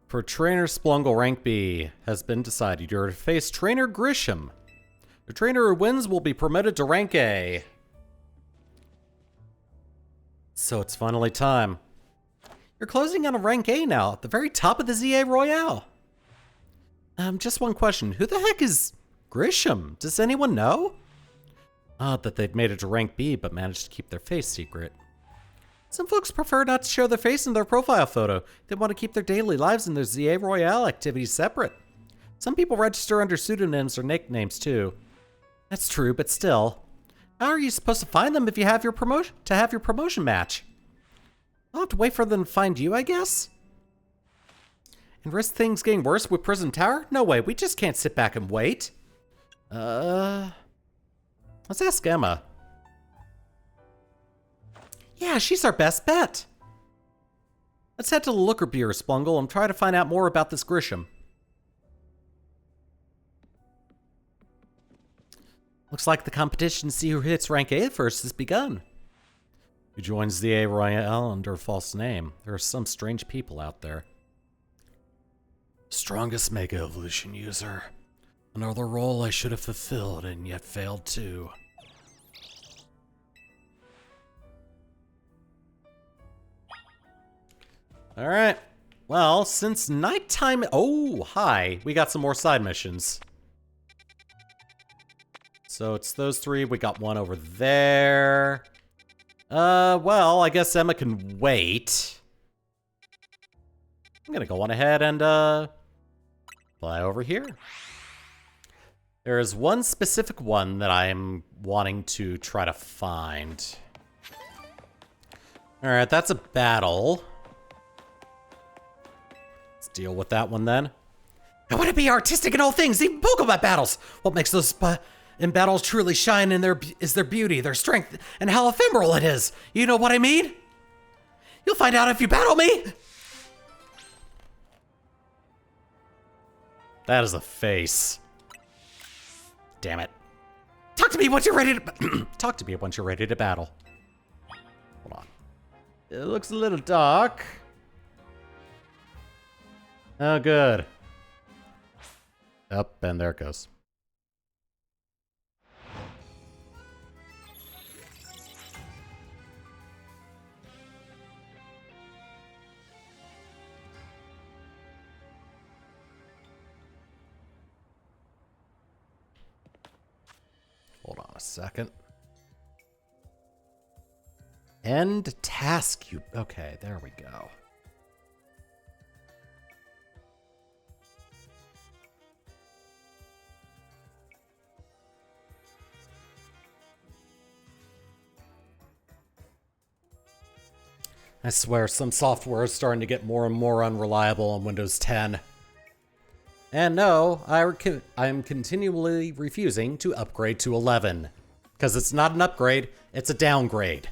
For Trainer Splungle Rank B has been decided. You're to face Trainer Grisham. The trainer who wins will be promoted to Rank A. So it's finally time. You're closing on a Rank A now, at the very top of the ZA Royale. Just one question. Who the heck is Grisham, does anyone know? Odd that they'd made it to rank B but managed to keep their face secret. Some folks prefer not to show their face in their profile photo. They want to keep their daily lives and their ZA Royale activities separate. Some people register under pseudonyms or nicknames too. That's true, but still. How are you supposed to find them if you have your promotion match? I'll have to wait for them to find you, I guess? And risk things getting worse with Prison Tower? No way, we just can't sit back and wait. Let's ask Emma. Yeah, she's our best bet. Let's head to the Looker Bureau, Splungle, and try to find out more about this Grisham. Looks like the competition to see who hits rank A first has begun. Who joins the A Royale under a false name? There are some strange people out there. Strongest Mega Evolution user. Another role I should have fulfilled and yet failed to. Alright. Well, since nighttime... Oh, hi. We got some more side missions. So it's those three. We got one over there. Well, I guess Emma can wait. I'm gonna go on ahead and, fly over here. There is one specific one that I'm wanting to try to find. Alright, that's a battle. Let's deal with that one then. I want to be artistic in all things, even Pokemon battles! What makes those in battles truly shine is their beauty, their strength, and how ephemeral it is. You know what I mean? You'll find out if you battle me! That is a face. Damn it. Talk to me once you're ready to talk to me once you're ready to battle. Hold on. It looks a little dark. Oh, good. Up, and there it goes. Hold on a second. End task. Okay, there we go. I swear, some software is starting to get more and more unreliable on Windows 10. And no, I'm continually refusing to upgrade to 11. Because it's not an upgrade, it's a downgrade.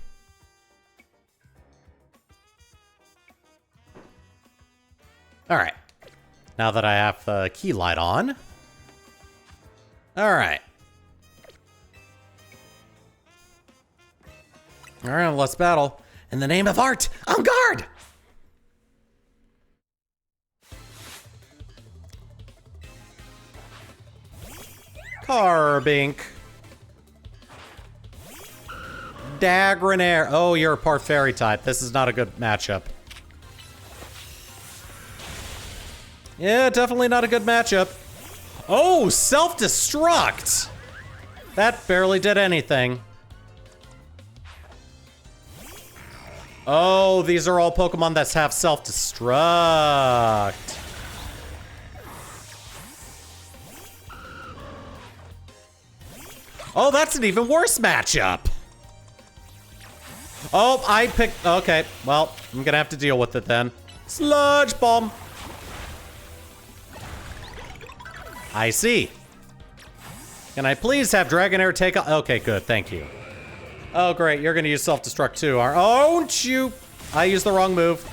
Alright. Now that I have the key light on. Alright. Alright, let's battle. In the name of art, on guard! Carbink. Dragonite. Oh, you're a part fairy type. This is not a good matchup. Yeah, definitely not a good matchup. Oh, self-destruct! That barely did anything. Oh, these are all Pokemon that have self-destruct. Oh, that's an even worse matchup. Oh, I picked... Okay, well, I'm gonna have to deal with it then. Sludge Bomb. I see. Can I please have Dragonair take a... Okay, good, thank you. Oh, great, you're gonna use self-destruct too, aren't you? I used the wrong move.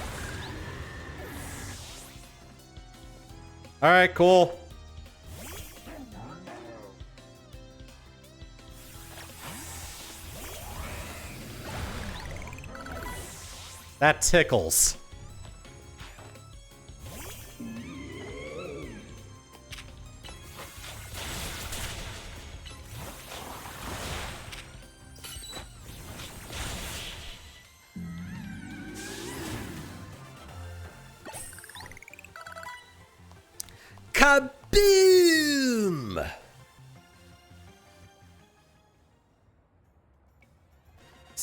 Alright, cool. That tickles. Kaboom!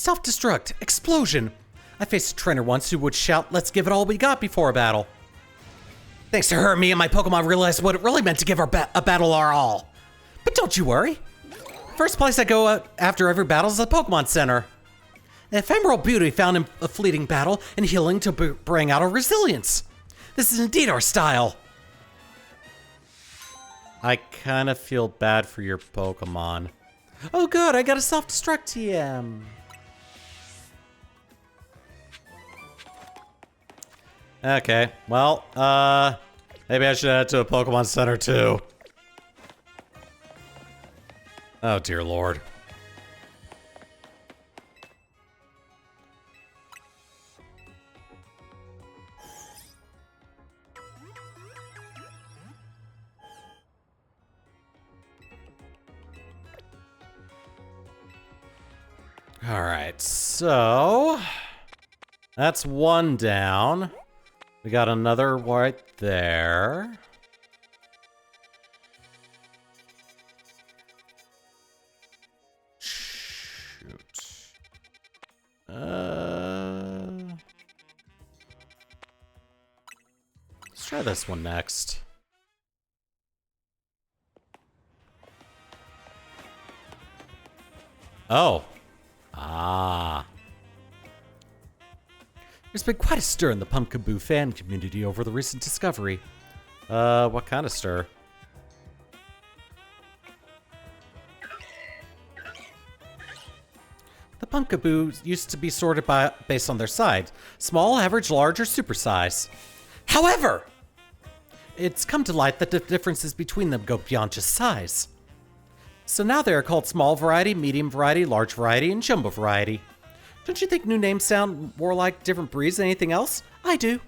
Self-destruct. Explosion. I faced a trainer once who would shout, "Let's give it all we got" before a battle. Thanks to her, me and my Pokemon realized what it really meant to give a battle our all. But don't you worry. First place I go out after every battle is the Pokemon Center. An ephemeral beauty found in a fleeting battle and healing to bring out our resilience. This is indeed our style. I kind of feel bad for your Pokemon. Oh good, I got a self-destruct TM. Okay, well, maybe I should head to a Pokemon Center too. Oh dear lord. All right, so that's one down. We got another right there. Shoot. Let's try this one next. Oh. Ah. There's been quite a stir in the Pumpkaboo fan community over the recent discovery. What kind of stir? The Pumpkaboo used to be sorted based on their size. Small, average, large, or super size. However, it's come to light that the differences between them go beyond just size. So now they are called small variety, medium variety, large variety, and jumbo variety. Don't you think new names sound more like different breeds than anything else? I do.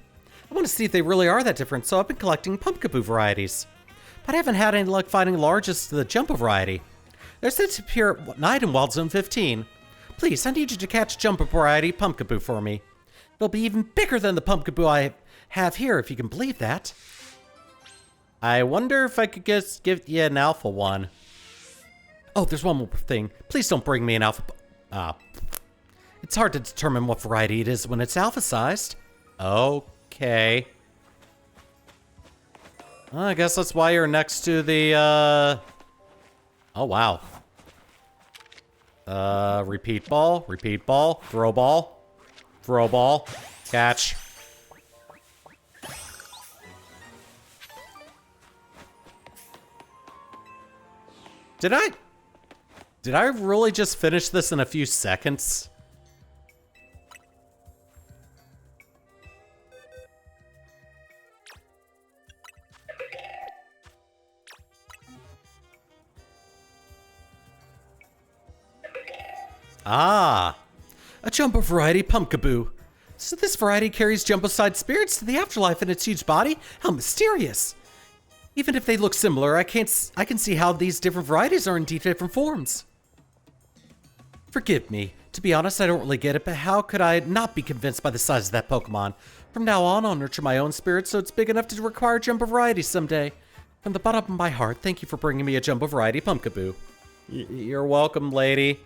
I want to see if they really are that different, so I've been collecting Pumpkaboo varieties. But I haven't had any luck finding the largest of the jumbo variety. They're said to appear at night in Wild Zone 15. Please, I need you to catch jumbo variety Pumpkaboo for me. It'll be even bigger than the Pumpkaboo I have here, if you can believe that. I wonder if I could just give you an alpha one. Oh, there's one more thing. Please don't bring me an alpha... It's hard to determine what variety it is when it's alpha-sized. Okay. Well, I guess that's why you're next to the, Oh, wow. Repeat ball, throw ball, catch. Did I really just finish this in a few seconds? Ah, a jumbo variety Pumpkaboo. So this variety carries jumbo-sized spirits to the afterlife in its huge body? How mysterious. Even if they look similar, I can see how these different varieties are indeed different forms. Forgive me. To be honest, I don't really get it, but how could I not be convinced by the size of that Pokemon? From now on, I'll nurture my own spirit so it's big enough to require jumbo variety someday. From the bottom of my heart, thank you for bringing me a jumbo variety Pumpkaboo. You're welcome, lady.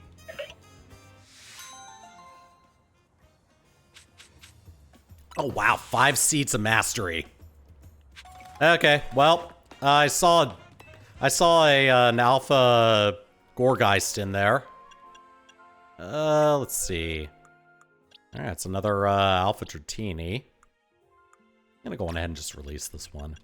Oh wow, 5 seats of mastery. Okay, well, I saw an alpha Gorgeist in there. Let's see. All right, it's another alpha Dratini. I'm gonna go on ahead and just release this one.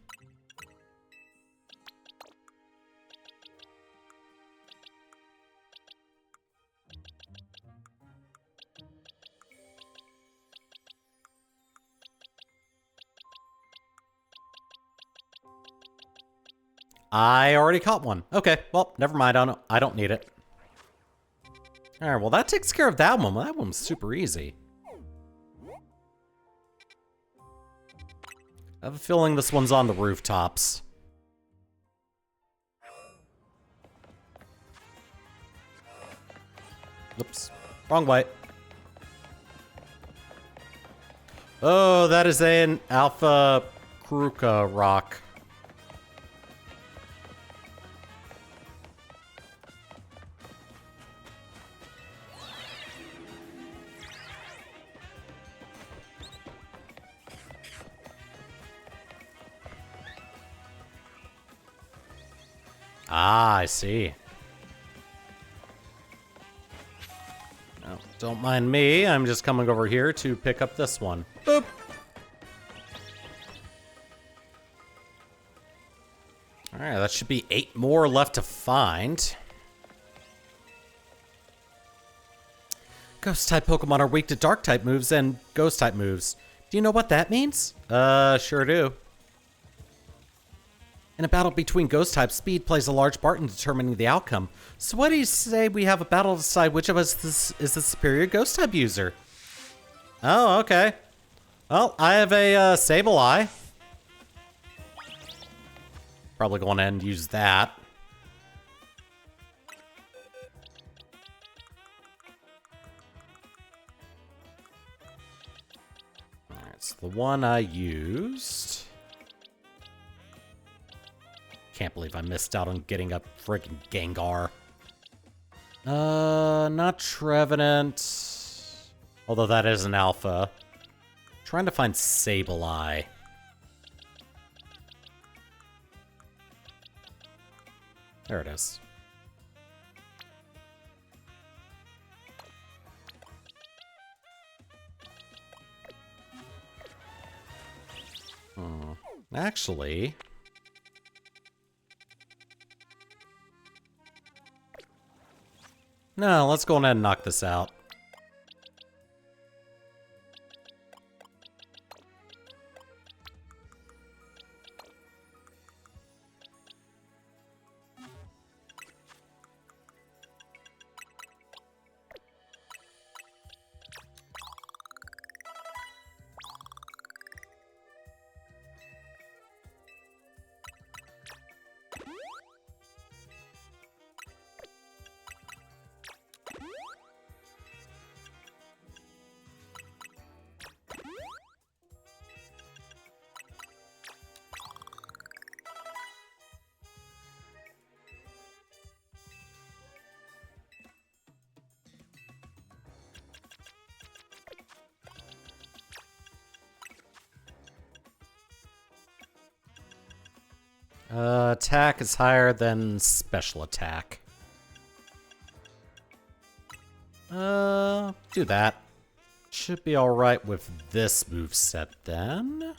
I already caught one. Okay, well, never mind. I don't need it. All right, well, that takes care of that one. That one was super easy. I have a feeling this one's on the rooftops. Oops, wrong way. Oh, that is an Alpha Kruka rock. Ah, I see. Oh, don't mind me. I'm just coming over here to pick up this one. Boop. All right, that should be 8 more left to find. Ghost-type Pokemon are weak to Dark-type moves and Ghost-type moves. Do you know what that means? Sure do. In a battle between Ghost-types, speed plays a large part in determining the outcome. So why do you say we have a battle to decide which of us is the superior Ghost-type user? Oh, okay. Well, I have a Sableye. Probably going to end use that. Alright, it's the one I used. Can't believe I missed out on getting a freaking Gengar. Not Trevenant. Although that is an alpha. Trying to find Sableye. There it is. Actually... No, let's go ahead and knock this out. Attack is higher than special attack. Do that. Should be alright with this moveset then.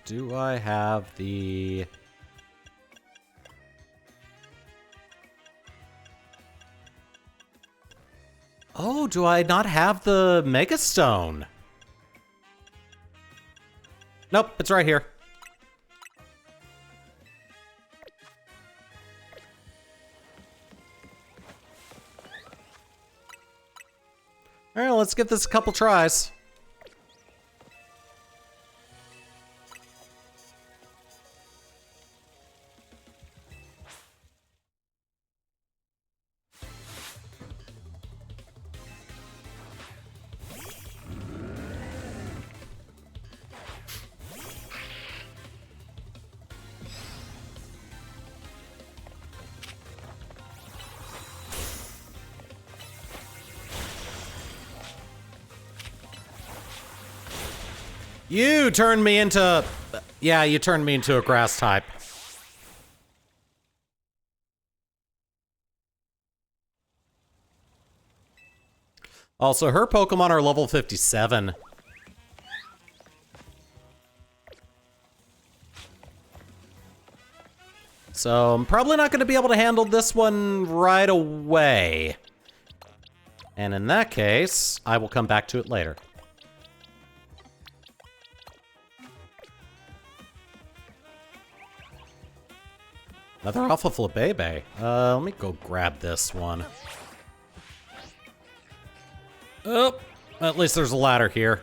Do I have the... Oh, do I not have the Mega Stone? Nope, it's right here. Alright, let's give this a couple tries. You turned me into... Yeah, you turned me into a grass type. Also, her Pokemon are level 57. So, I'm probably not going to be able to handle this one right away. And in that case, I will come back to it later. Another Alpha Flabébé. Let me go grab this one. Oh, at least there's a ladder here.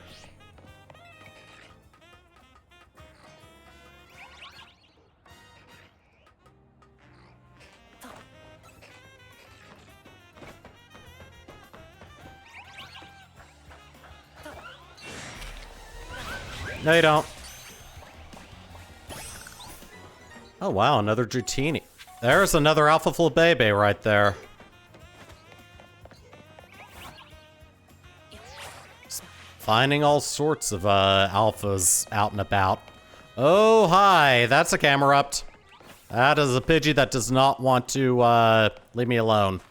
No, you don't. Oh, wow, another Dratini. There's another Alpha Flabebe right there. Finding all sorts of alphas out and about. Oh, hi, that's a Camerupt. That is a Pidgey that does not want to leave me alone.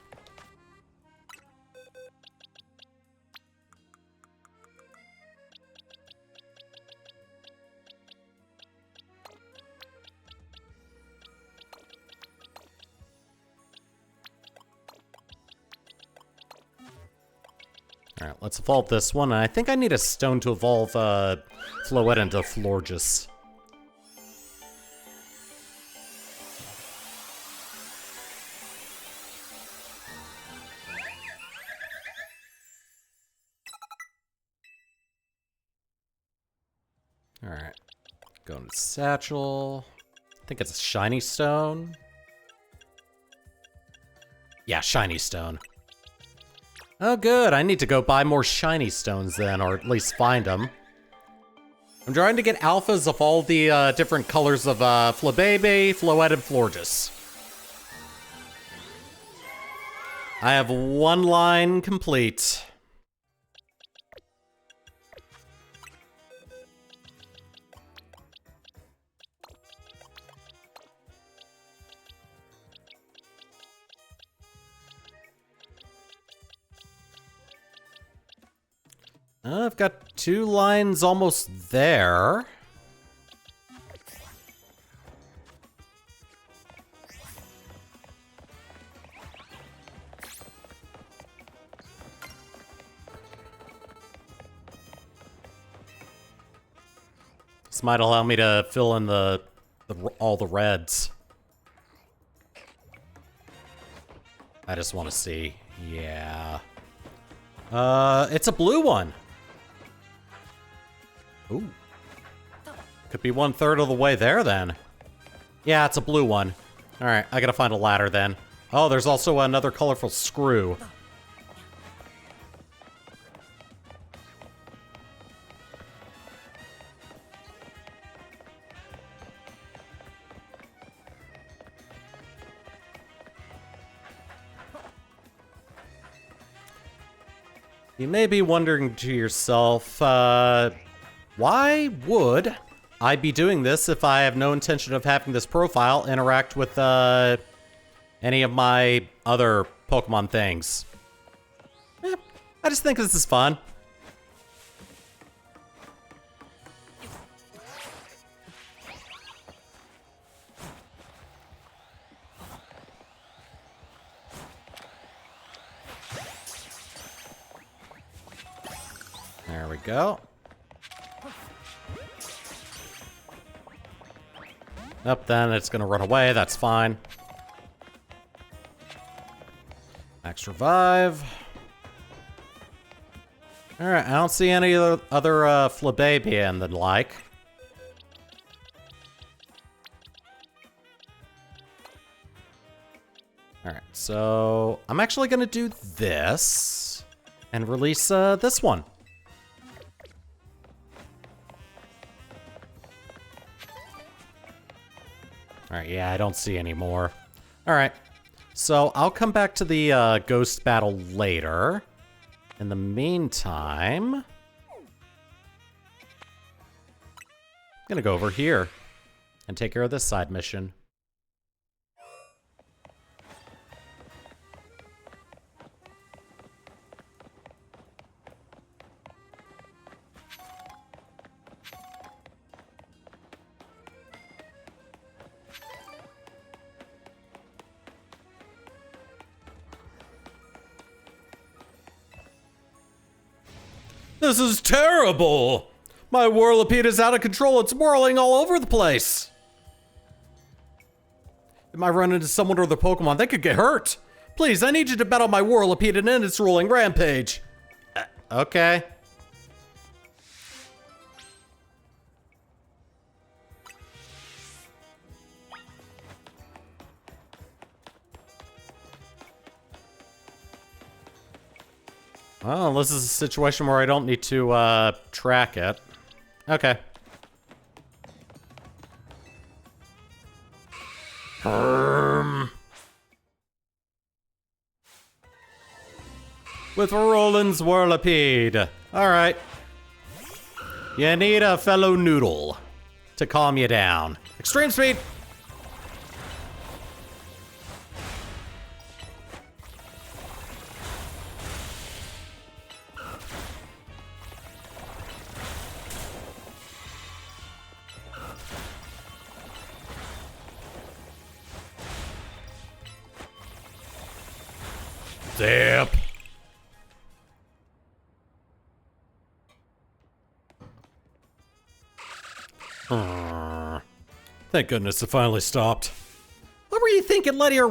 Alright, let's evolve this one. I think I need a stone to evolve Floette into Florges. Alright. Going to Satchel. I think it's a Shiny Stone. Yeah, Shiny Stone. Oh, good. I need to go buy more shiny stones then, or at least find them. I'm trying to get alphas of all the different colors of Flabebe, Floette, and Florges. I have one line complete. I've got 2 lines almost there. This might allow me to fill in all the reds. I just want to see. Yeah. It's a blue one. Ooh. Could be 1/3 of the way there then. Yeah, it's a blue one. Alright, I gotta find a ladder then. Oh, there's also another colorful screw. You may be wondering to yourself, why would I be doing this if I have no intention of having this profile interact with any of my other Pokemon things? I just think this is fun. There we go. Nope, then it's gonna run away, that's fine. Max revive. Alright, I don't see any other Flabebe and the like. Alright, so I'm actually gonna do this and release this one. Alright, yeah, I don't see any more. Alright, so I'll come back to the ghost battle later. In the meantime, I'm gonna go over here and take care of this side mission. This is terrible! My Whirlipede is out of control. It's whirling all over the place. If I run into someone or the Pokemon, they could get hurt. Please, I need you to battle my Whirlipede and end its rolling rampage. Okay. Well, this is a situation where I don't need to track it. Okay, with Roland's Whirlipede. All right. You need a fellow noodle to calm you down. Extreme speed. Zip. Thank goodness it finally stopped. What were you thinking letting your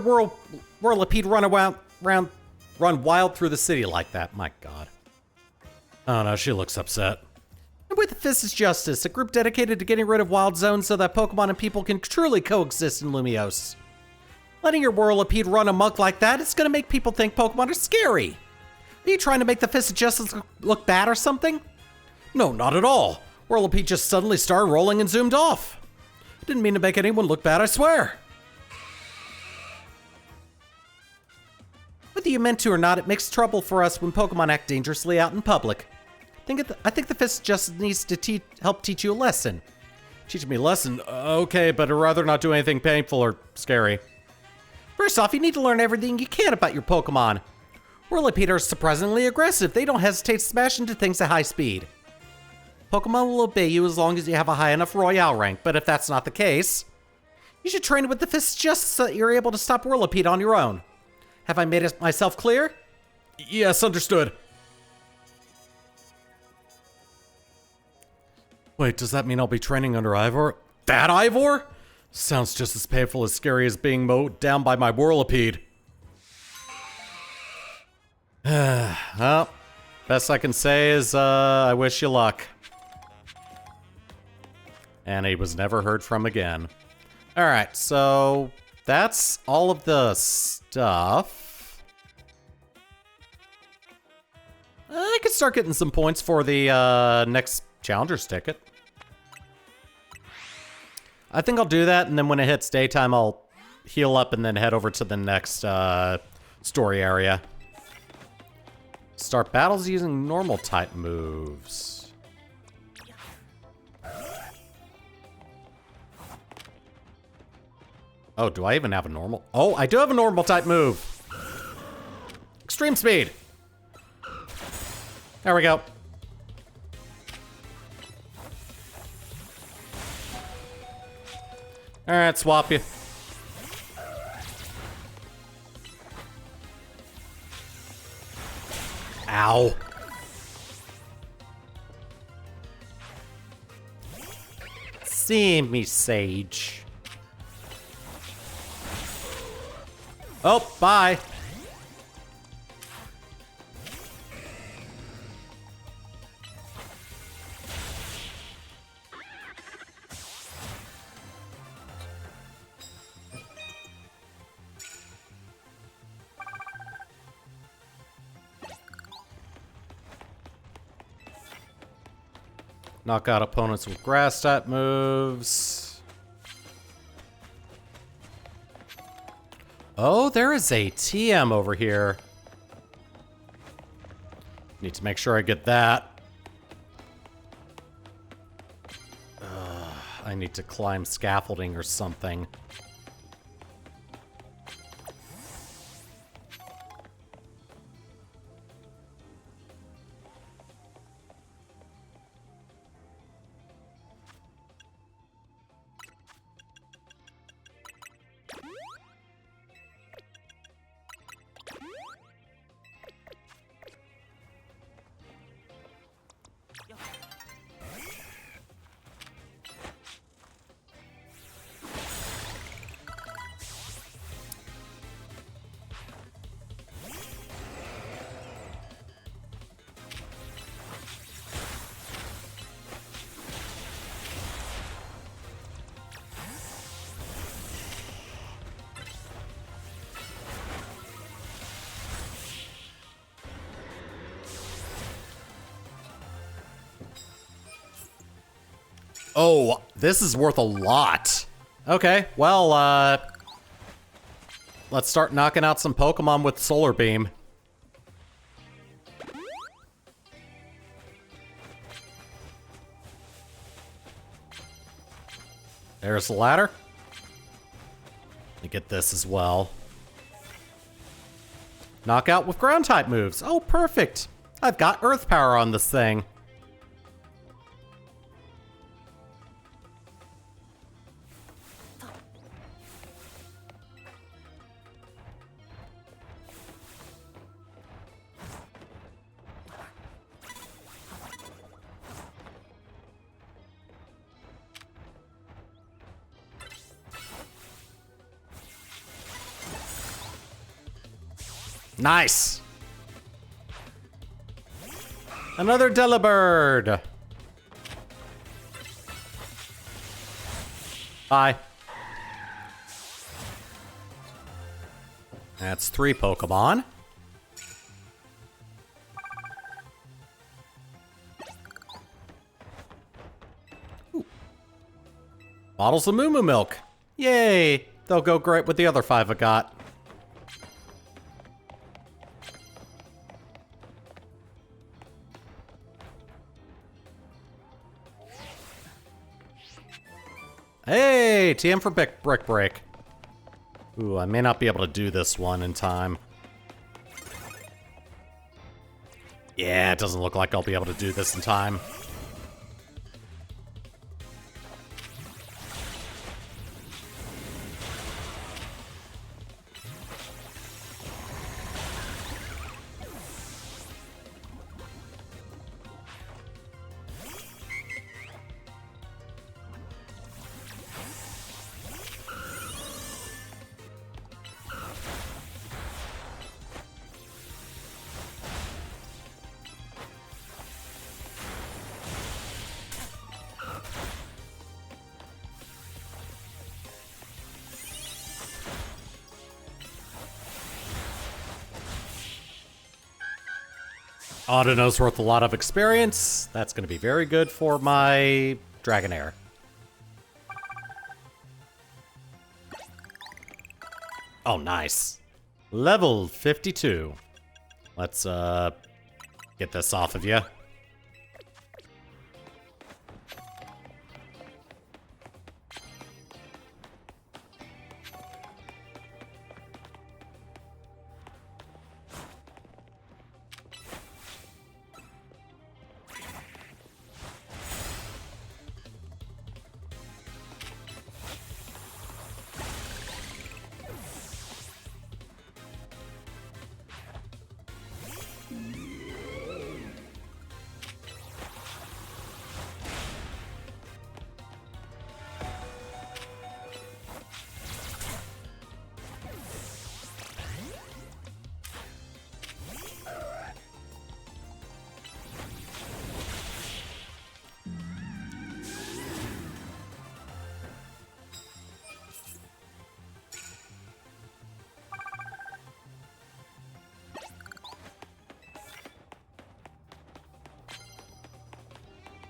Whirlipede run wild through the city like that? My god. Oh no, she looks upset. And with the Fist of Justice, a group dedicated to getting rid of wild zones so that Pokemon and people can truly coexist in Lumiose. Letting your Whirlipede run amok like that is gonna make people think Pokemon are scary. Are you trying to make the Fist of Justice look bad or something? No, not at all. Whirlipede just suddenly started rolling and zoomed off. Didn't mean to make anyone look bad, I swear. Whether you meant to or not, it makes trouble for us when Pokemon act dangerously out in public. I think the Fist just needs to help teach you a lesson. Teach me a lesson? Okay, but I'd rather not do anything painful or scary. First off, you need to learn everything you can about your Pokemon. Whirlipede are surprisingly aggressive. They don't hesitate to smash into things at high speed. Pokemon will obey you as long as you have a high enough Royale rank, but if that's not the case, you should train with the Fist of Justice so that you're able to stop Whirlipede on your own. Have I made myself clear? Yes, understood. Wait, does that mean I'll be training under Ivor? That Ivor? Sounds just as painful as scary as being mowed down by my Whirlipede. Well, best I can say is, I wish you luck. And he was never heard from again. Alright, so that's all of the stuff. I could start getting some points for the next Challenger's ticket. I think I'll do that, and then when it hits daytime, I'll heal up and then head over to the next story area. Start battles using normal type moves. Oh, do I even have a normal? Oh, I do have a normal type move. Extreme speed. There we go. All right, swap you. Ow. See me, Sage. Oh, bye. Knock out opponents with grass type moves. Oh, there is a TM over here. Need to make sure I get that. I need to climb scaffolding or something. Oh, this is worth a lot. Okay, well, let's start knocking out some Pokemon with Solar Beam. There's the ladder. Let me get this as well. Knockout with ground type moves. Oh, perfect. I've got earth power on this thing. Nice. Another Delibird. Bye. That's 3 Pokemon. Ooh. Bottles of Moo Moo Milk. Yay! They'll go great with the other 5 I got. Hey, TM for Brick Break. Ooh, I may not be able to do this one in time. Yeah, it doesn't look like I'll be able to do this in time. Audino's worth a lot of experience. That's going to be very good for my Dragonair. Oh, nice. Level 52. Let's get this off of you.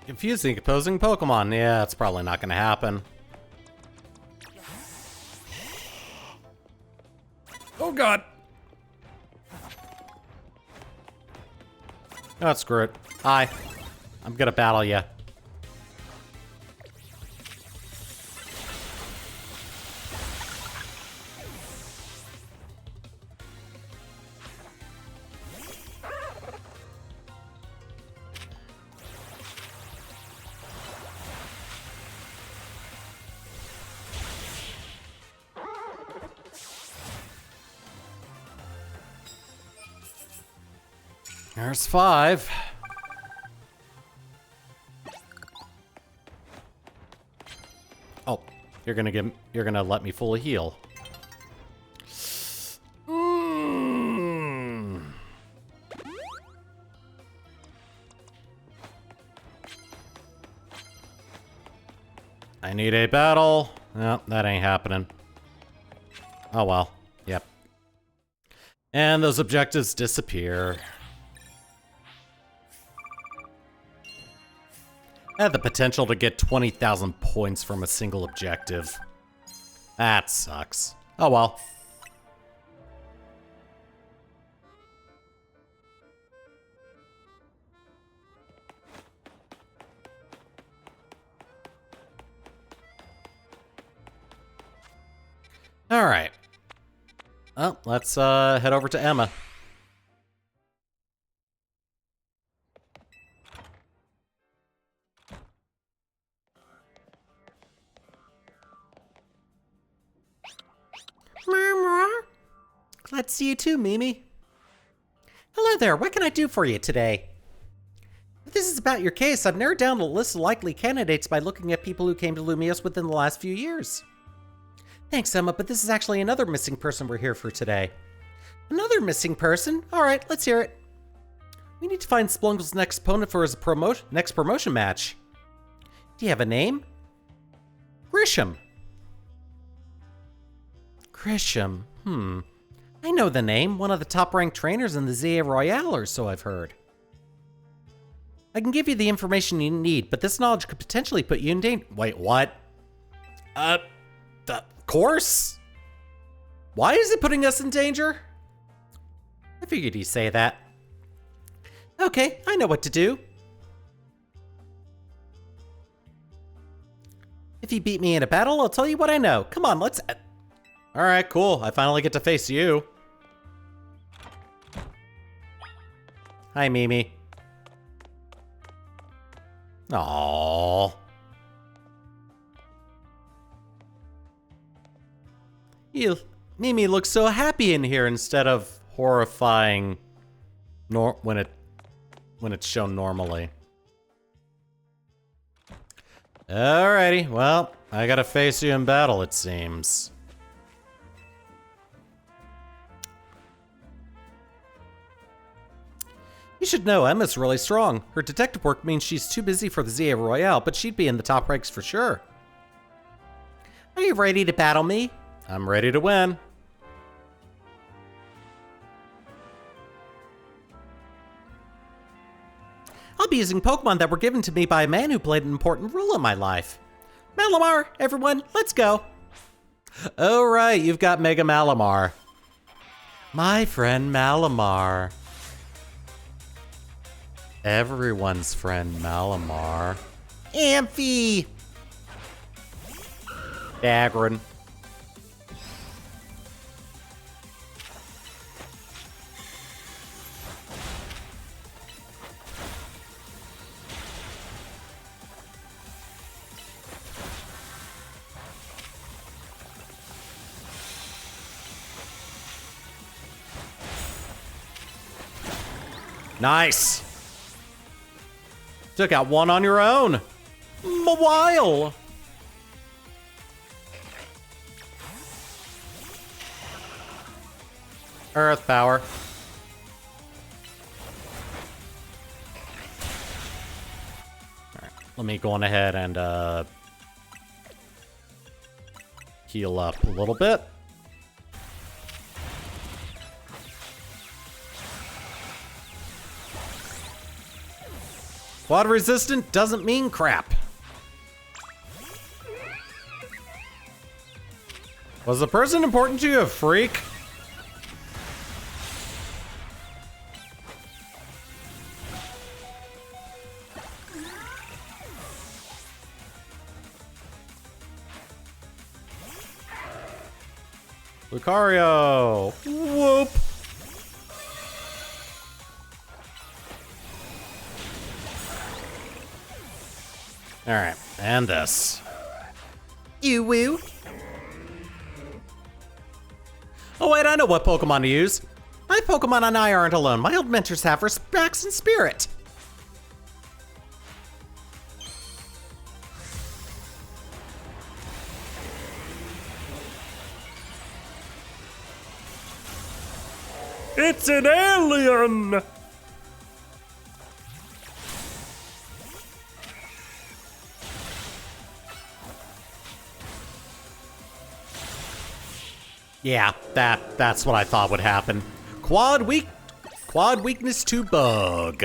Confusing opposing Pokemon. Yeah, it's probably not going to happen. Oh, God. Oh, screw it. Hi. I'm going to battle you. There's 5. Oh, you're gonna let me fully heal. I need a battle. No, that ain't happening. Oh well. Yep. And those objectives disappear. I had the potential to get 20,000 points from a single objective. That sucks. Oh well. All right. Well, let's head over to Emma. Glad to see you too, Mimi. Hello there, what can I do for you today? If this is about your case, I've narrowed down a list of likely candidates by looking at people who came to Lumios within the last few years. Thanks, Emma, but this is actually another missing person we're here for today. Another missing person? Alright, let's hear it. We need to find Splunkle's next opponent for his next promotion match. Do you have a name? Grisham. Grisham, I know the name, one of the top-ranked trainers in the ZA Royale, or so I've heard. I can give you the information you need, but this knowledge could potentially put you in danger. Wait, what? Of course? Why is it putting us in danger? I figured you'd say that. Okay, I know what to do. If you beat me in a battle, I'll tell you what I know. Come on, let's... All right, cool. I finally get to face you. Hi, Mimi. Aww. Mimi looks so happy in here instead of horrifying when it's shown normally. Alrighty, well, I gotta face you in battle, it seems. You should know Emma's really strong. Her detective work means she's too busy for the ZA Royale, but she'd be in the top ranks for sure. Are you ready to battle me? I'm ready to win. I'll be using Pokemon that were given to me by a man who played an important role in my life. Malamar, everyone, let's go. Oh right, you've got Mega Malamar. My friend Malamar. Everyone's friend Malamar. Amphi! Dagron. Nice! Took out one on your own. Mawile. Earth power. Alright, let me go on ahead and heal up a little bit. Quad resistant doesn't mean crap. Was the person important to you a freak? Lucario! Whoop! Alright, and this. You woo. Oh wait, I know what Pokemon to use. My Pokemon and I aren't alone. My old mentors have respects and spirit. It's an alien! Yeah, that's what I thought would happen. Quad weakness to bug.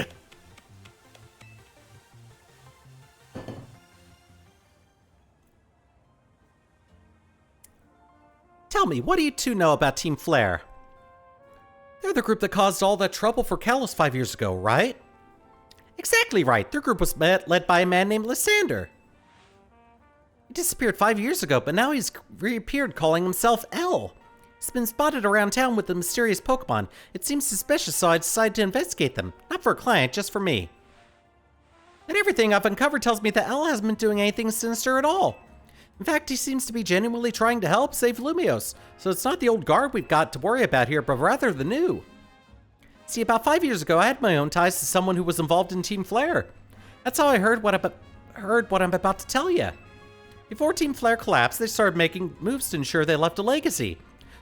Tell me, what do you two know about Team Flare? They're the group that caused all that trouble for Kalos 5 years ago, right? Exactly right. Their group was led by a man named Lysander. disappeared 5 years ago, but now he's reappeared calling himself L. He's been spotted around town with the mysterious Pokemon. It seems suspicious, so I decided to investigate them. Not for a client, just for me. And everything I've uncovered tells me that L hasn't been doing anything sinister at all. In fact, he seems to be genuinely trying to help save Lumiose, so it's not the old guard we've got to worry about here, but rather the new. See, about 5 years ago, I had my own ties to someone who was involved in Team Flare. That's how I heard what I'm about to tell you. Before Team Flare collapsed, they started making moves to ensure they left a legacy.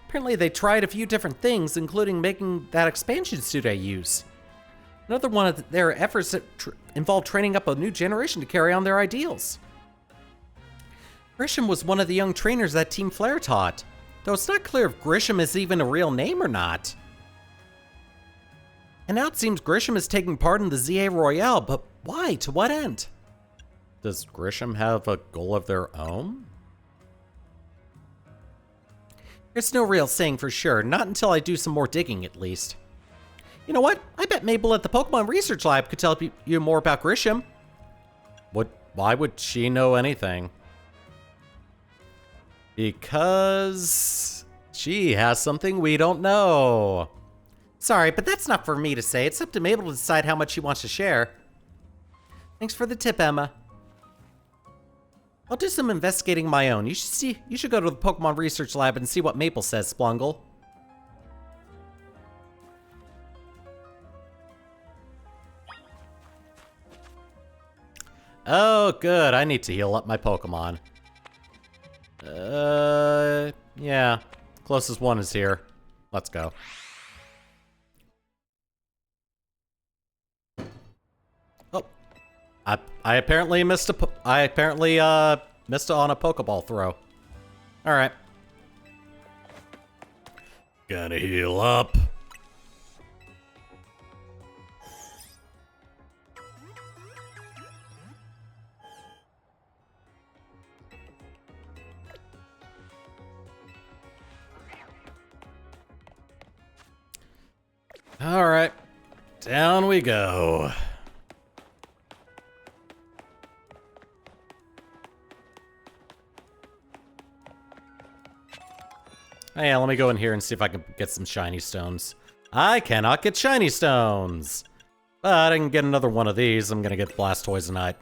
Apparently, they tried a few different things, including making that expansion suit I use. Another one of their efforts that involved training up a new generation to carry on their ideals. Grisham was one of the young trainers that Team Flare taught, though it's not clear if Grisham is even a real name or not. And now it seems Grisham is taking part in the ZA Royale, but why? To what end? Does Grisham have a goal of their own? There's no real saying for sure, not until I do some more digging at least. You know what? I bet Mabel at the Pokemon Research Lab could tell you more about Grisham. Why would she know anything? Because she has something we don't know. Sorry, but that's not for me to say. It's up to Mabel to decide how much she wants to share. Thanks for the tip, Emma. I'll do some investigating of my own. You should go to the Pokemon Research Lab and see what Maple says, Splungle. Oh, good. I need to heal up my Pokemon. Yeah. Closest one is here. Let's go. Oh. I apparently missed on a Pokeball throw. Alright. Gonna heal up. Alright. Down we go. Hey, let me go in here and see if I can get some shiny stones. I cannot get shiny stones! But I can get another one of these. I'm gonna get Blastoiseite.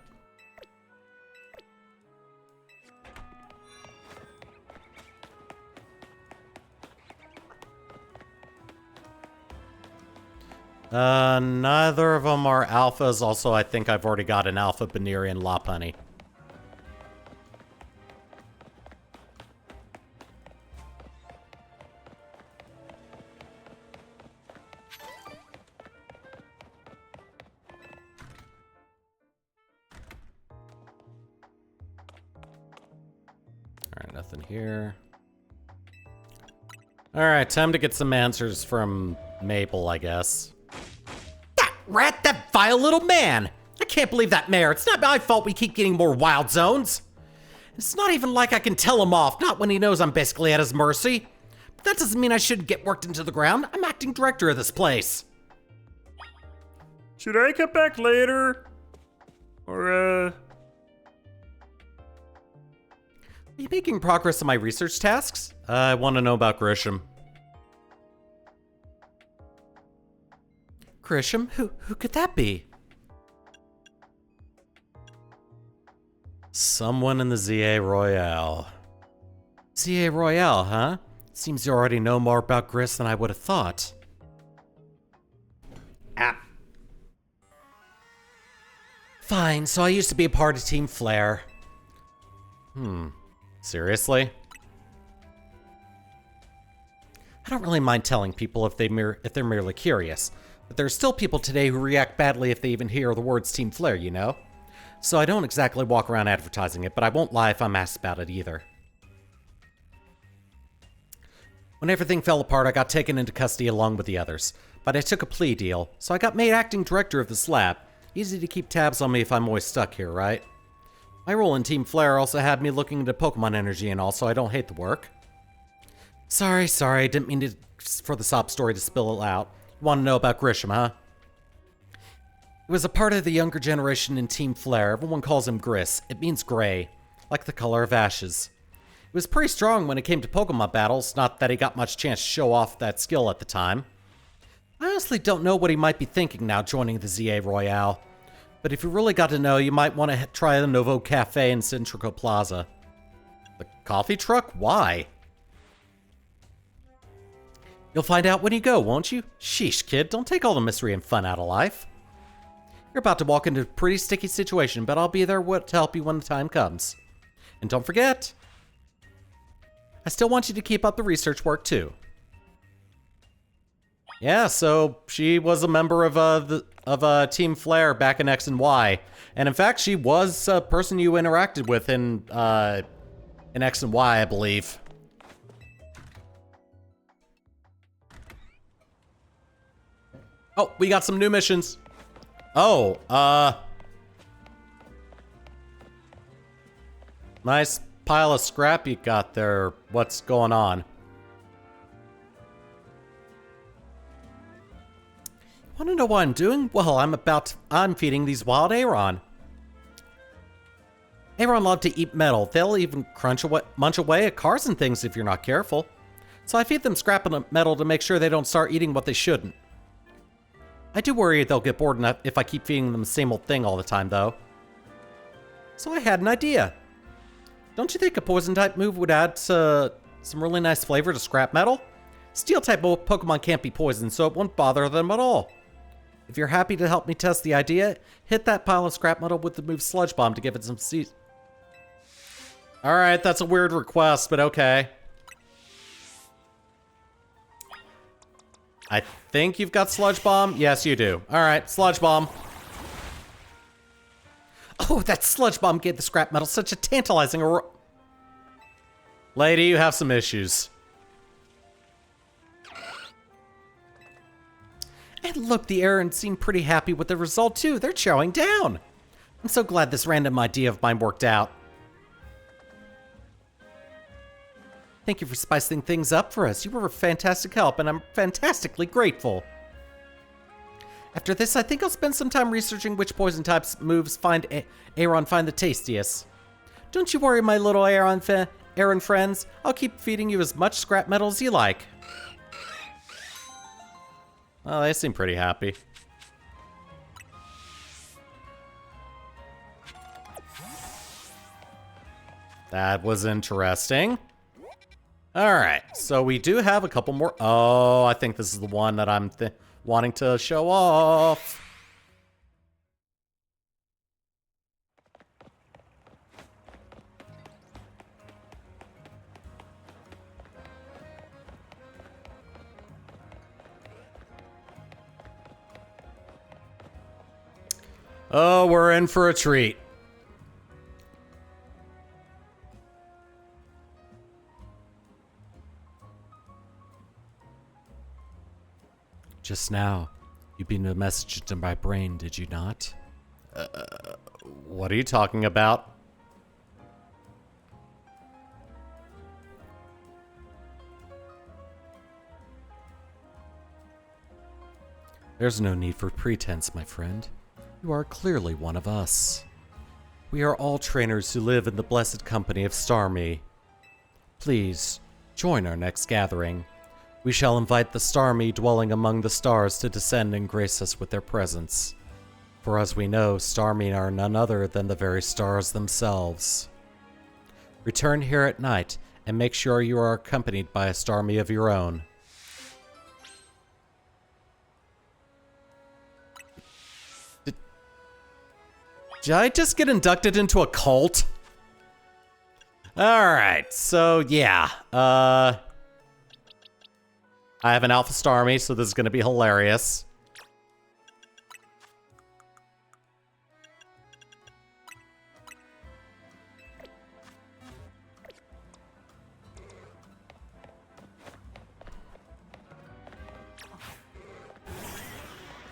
Neither of them are alphas. Also, I think I've already got an alpha Banerian Lopunny. Alright, nothing here. Alright, time to get some answers from Maple, I guess. Rat, that vile little man! I can't believe that mare. It's not my fault we keep getting more wild zones. It's not even like I can tell him off, not when he knows I'm basically at his mercy. But that doesn't mean I shouldn't get worked into the ground. I'm acting director of this place. Should I come back later? Or, Are you making progress on my research tasks? I want to know about Grisham. Grisham? Who could that be? Someone in the ZA Royale. ZA Royale, huh? Seems you already know more about Gris than I would have thought. Fine, so I used to be a part of Team Flare. Seriously? I don't really mind telling people if they're merely curious, but there are still people today who react badly if they even hear the words Team Flare, you know? So I don't exactly walk around advertising it, but I won't lie if I'm asked about it either. When everything fell apart, I got taken into custody along with the others, but I took a plea deal, so I got made acting director of this lab. Easy to keep tabs on me if I'm always stuck here, right? My role in Team Flare also had me looking into Pokemon energy and all, so I don't hate the work. Sorry, didn't mean for the sob story to spill it out. You want to know about Grisham, huh? He was a part of the younger generation in Team Flare. Everyone calls him Gris. It means gray. like the color of ashes. He was pretty strong when it came to Pokemon battles, not that he got much chance to show off that skill at the time. I honestly don't know what he might be thinking now joining the ZA Royale, but if you really got to know, you might want to try the Novo Cafe in Centrico Plaza. The coffee truck? Why? You'll find out when you go, won't you? Sheesh, kid, don't take all the mystery and fun out of life. You're about to walk into a pretty sticky situation, but I'll be there to help you when the time comes. And don't forget, I still want you to keep up the research work, too. Yeah, so she was a member of Team Flare back in X and Y. And in fact, she was a person you interacted with in X and Y, I believe. Oh, we got some new missions. Oh, nice pile of scrap you got there. What's going on? Want to know what I'm doing? Well, I'm feeding these wild Aeron. Aeron love to eat metal. They'll even munch away at cars and things if you're not careful. So I feed them scrap and metal to make sure they don't start eating what they shouldn't. I do worry they'll get bored enough if I keep feeding them the same old thing all the time, though. So I had an idea. Don't you think a poison-type move would add some really nice flavor to scrap metal? Steel-type Pokemon can't be poisoned, so it won't bother them at all. If you're happy to help me test the idea, hit that pile of scrap metal with the move Sludge Bomb to give it some seed. Alright, that's a weird request, but okay. I think you've got Sludge Bomb? Yes, you do. Alright, Sludge Bomb. Oh, that Sludge Bomb gave the scrap metal such a tantalizing Lady, you have some issues. And look, the Aeron seem pretty happy with the result too. They're chowing down. I'm so glad this random idea of mine worked out. Thank you for spicing things up for us. You were a fantastic help, and I'm fantastically grateful. After this, I think I'll spend some time researching which poison types moves Aeron find the tastiest. Don't you worry, my little Aeron friends. I'll keep feeding you as much scrap metal as you like. Oh, they seem pretty happy. That was interesting. Alright, so we do have a couple more. Oh, I think this is the one that I'm wanting to show off. Oh, we're in for a treat. Just now, you beamed a message into my brain, did you not? What are you talking about? There's no need for pretense, my friend. You are clearly one of us. We are all trainers who live in the blessed company of Starmie. Please, join our next gathering. We shall invite the Starmie dwelling among the stars to descend and grace us with their presence. For as we know, Starmie are none other than the very stars themselves. Return here at night, and make sure you are accompanied by a Starmie of your own. Did I just get inducted into a cult? Alright, so yeah. I have an Alpha Starmie, so this is gonna be hilarious.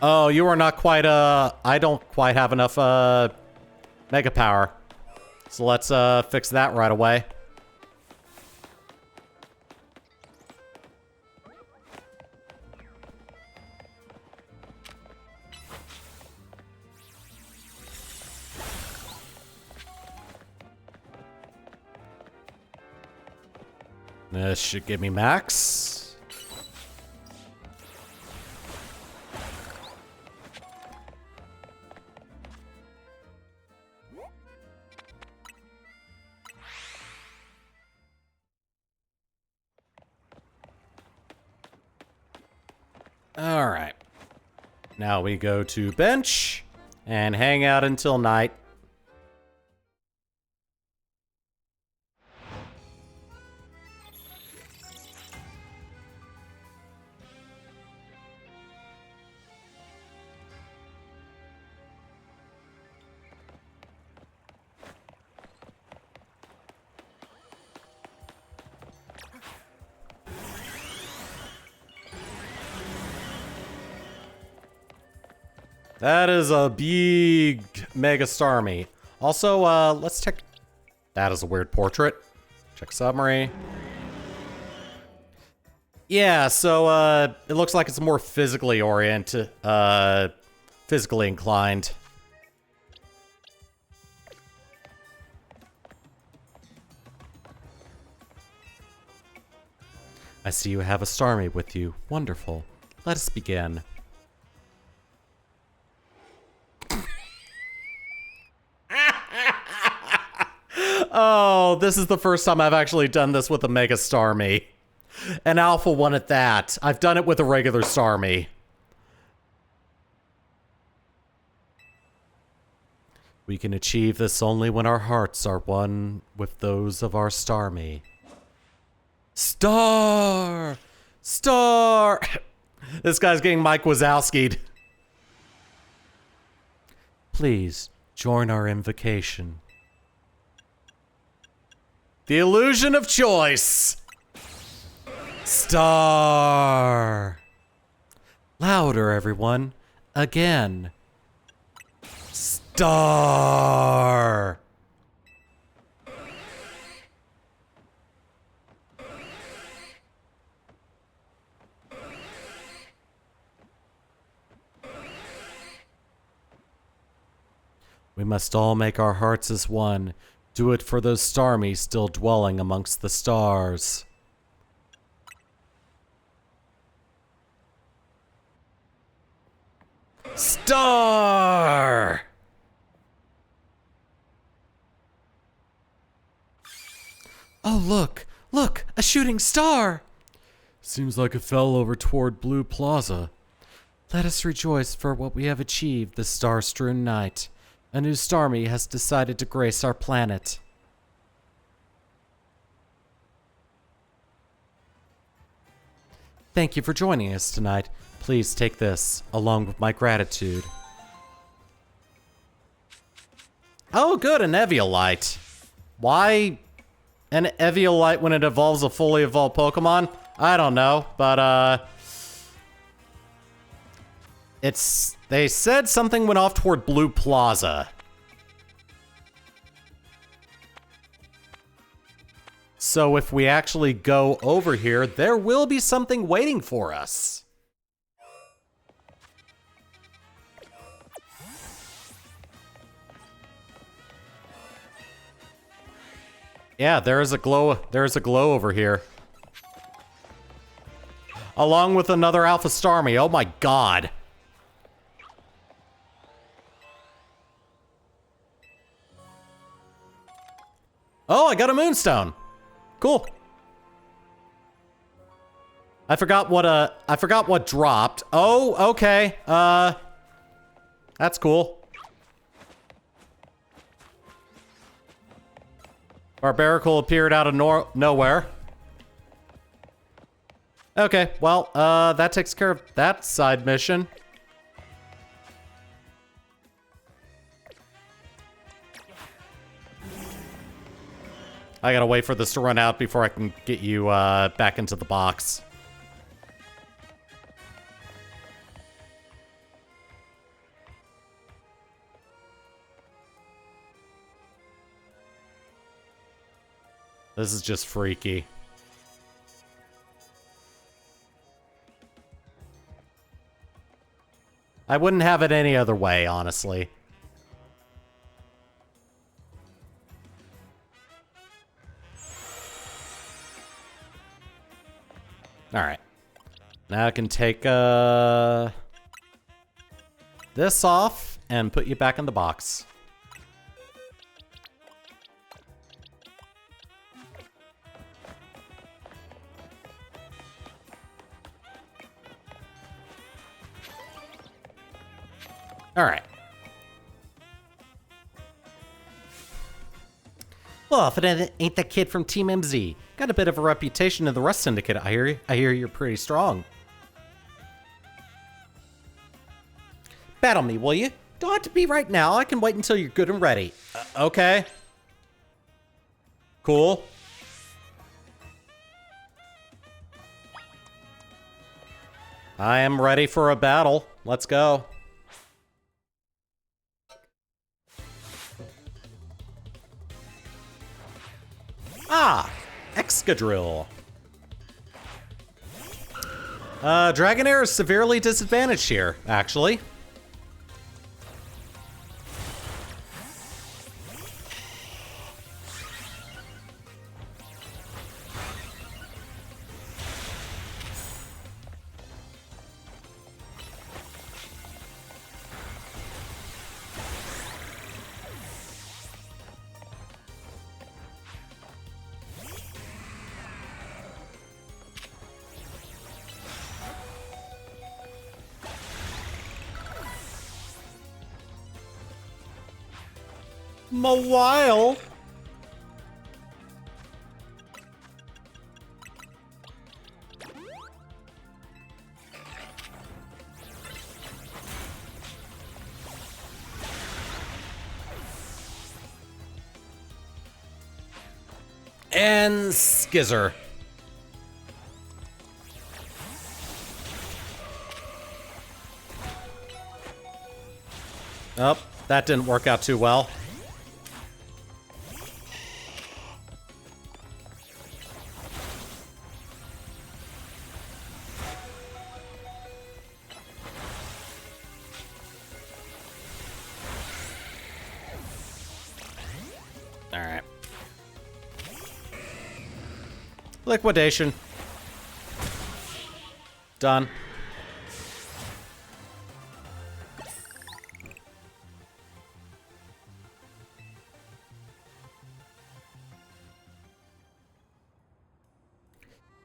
Oh, you are not quite, I don't quite have enough, Mega Power. So let's, fix that right away. This should give me max. All right. Now we go to bench and hang out until night. That is a big Mega Starmie. Also, let's check. That is a weird portrait. Check summary. Yeah, so, it looks like it's more physically oriented, physically inclined. I see you have a Starmie with you. Wonderful. Let us begin. Oh, this is the first time I've actually done this with a Mega Starmie. An alpha one at that. I've done it with a regular Starmie. We can achieve this only when our hearts are one with those of our Starmie. Star! Star! This guy's getting Mike Wazowski'd. Please, join our invocation. The illusion of choice. Star. Louder, everyone. Again. Star. We must all make our hearts as one. Do it for those Starmies still dwelling amongst the stars. Star! Oh, look! Look! A shooting star! Seems like it fell over toward Blue Plaza. Let us rejoice for what we have achieved this star-strewn night. A new Starmie has decided to grace our planet. Thank you for joining us tonight. Please take this, along with my gratitude. Oh, good, an Eviolite. Why an Eviolite when it evolves a fully evolved Pokemon? I don't know, but, they said something went off toward Blue Plaza. So if we actually go over here, there will be something waiting for us. Yeah, there is a glow over here. Along with another Alpha Starmie. Oh my god. Oh, I got a Moonstone. Cool. I forgot what dropped. Oh, okay. That's cool. Barbaracle appeared out of nowhere. Okay, well, that takes care of that side mission. I gotta wait for this to run out before I can get you back into the box. This is just freaky. I wouldn't have it any other way, honestly. Now I can take this off and put you back in the box. All right. Well, if it ain't that kid from Team MZ, got a bit of a reputation in the Rust Syndicate. I hear you're pretty strong. Battle me, will you? Don't have to be right now. I can wait until you're good and ready. Okay. Cool. I am ready for a battle. Let's go. Ah, Excadrill. Dragonair is severely disadvantaged here, actually. Mawile. And Skizzer. Oh, that didn't work out too well. All right. Liquidation. Done.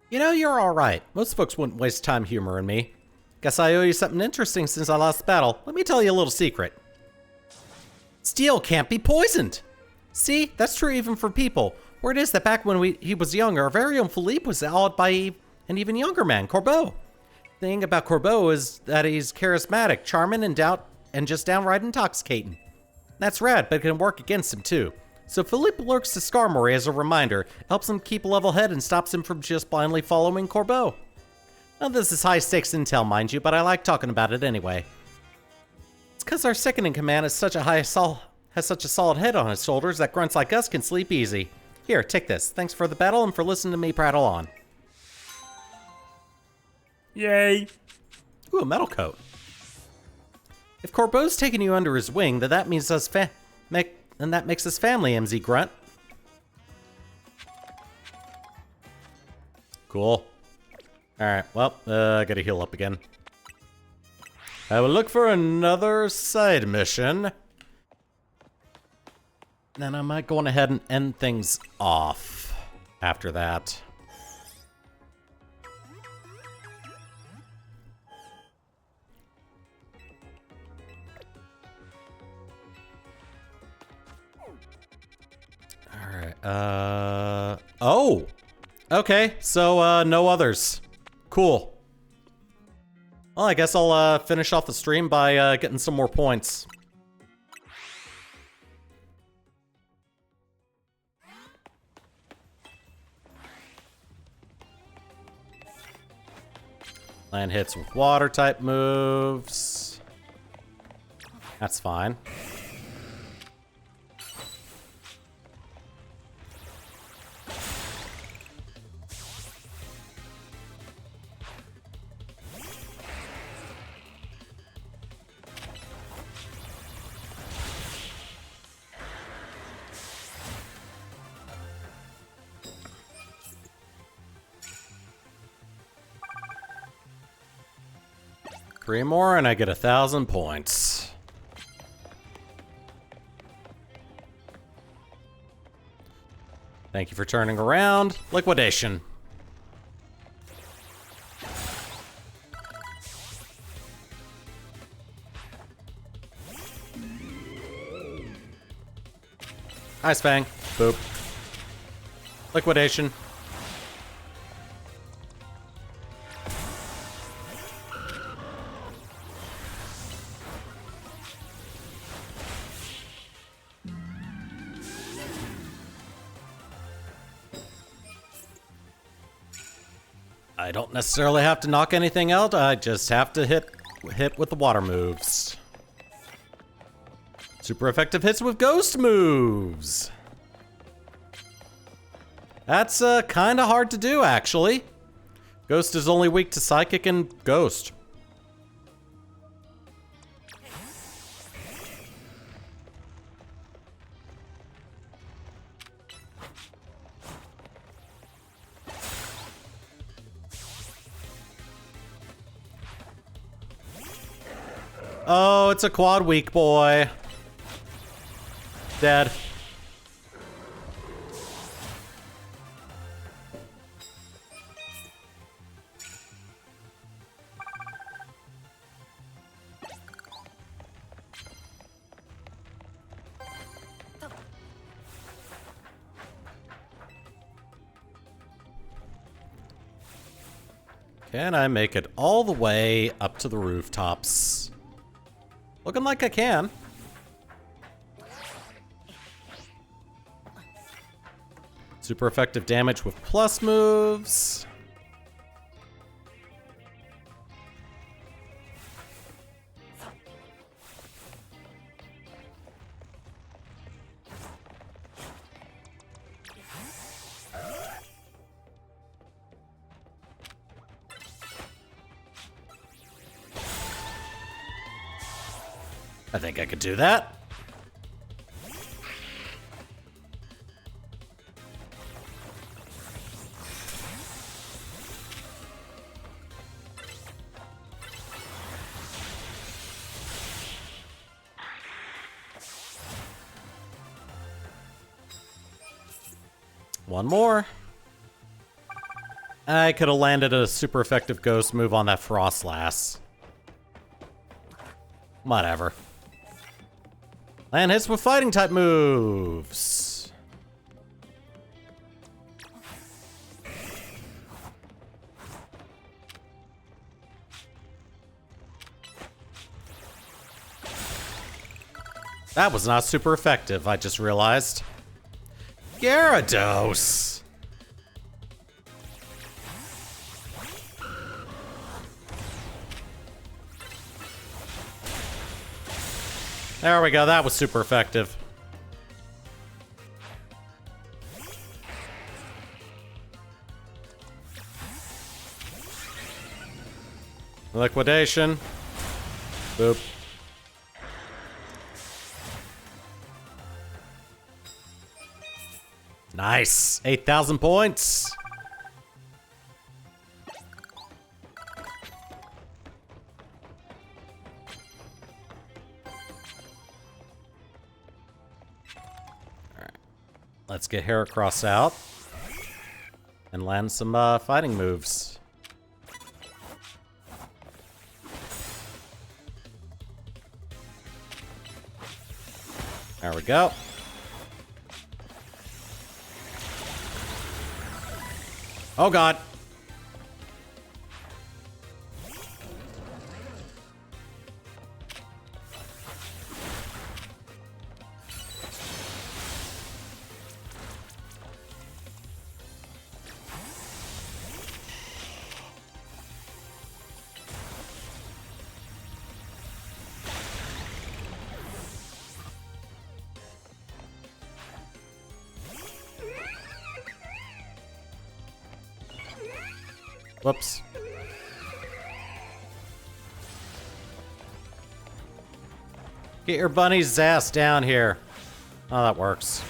You know, you're all right. Most folks wouldn't waste time humoring me. Guess I owe you something interesting since I lost the battle. Let me tell you a little secret. Steel can't be poisoned. See, that's true even for people. Word is that back when he was younger, our very own Philippe was awed by an even younger man, Corbeau. The thing about Corbeau is that he's charismatic, charming, and just downright intoxicating. That's rad, but it can work against him too. So Philippe lurks to Skarmory as a reminder, helps him keep a level head and stops him from just blindly following Corbeau. Now this is high stakes intel, mind you, but I like talking about it anyway. It's because our second in command is has such a solid head on his shoulders that grunts like us can sleep easy. Here, take this. Thanks for the battle and for listening to me prattle on. Yay! Ooh, a metal coat. If Corbeau's taking you under his wing, then that means that makes us family, MZ Grunt. Cool. Alright, well, I gotta heal up again. I will look for another side mission. Then I might go on ahead and end things off after that. Alright, oh! Okay, so, no others. Cool. Well, I guess I'll, finish off the stream by, getting some more points. Land hits with water-type moves. That's fine. 3 more and I get 1,000 points. Thank you for turning around. Liquidation. Ice Fang. Boop. Liquidation. I don't necessarily have to knock anything out, I just have to hit with the water moves. Super effective hits with ghost moves. That's kind of hard to do, actually. Ghost is only weak to psychic and ghost. Oh, it's a quad weak boy. Dead. Can I make it all the way up to the rooftops? Looking like I can. Super effective damage with plus moves. I think I could do that. One more. I could have landed a super effective ghost move on that Frost Lass. Whatever. Land hits with fighting type moves. That was not super effective, I just realized. Gyarados! There we go, that was super effective. Liquidation. Boop. Nice! 8,000 points! Let's get Heracross out and land some fighting moves. There we go. Oh god. Whoops. Get your bunny's ass down here. Oh, that works.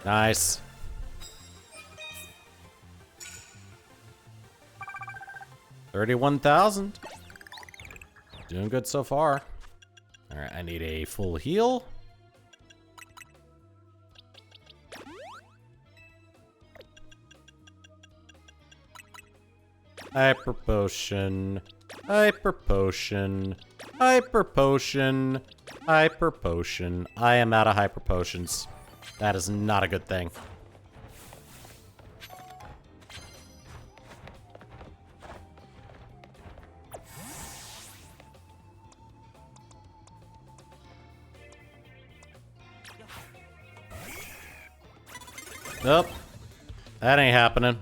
Nice. $31,000. Doing good so far. All right, I need a full heal. Hyper potion. Hyper potion. Hyper potion. Hyper potion. I am out of hyper potions. That is not a good thing. Nope. That ain't happening.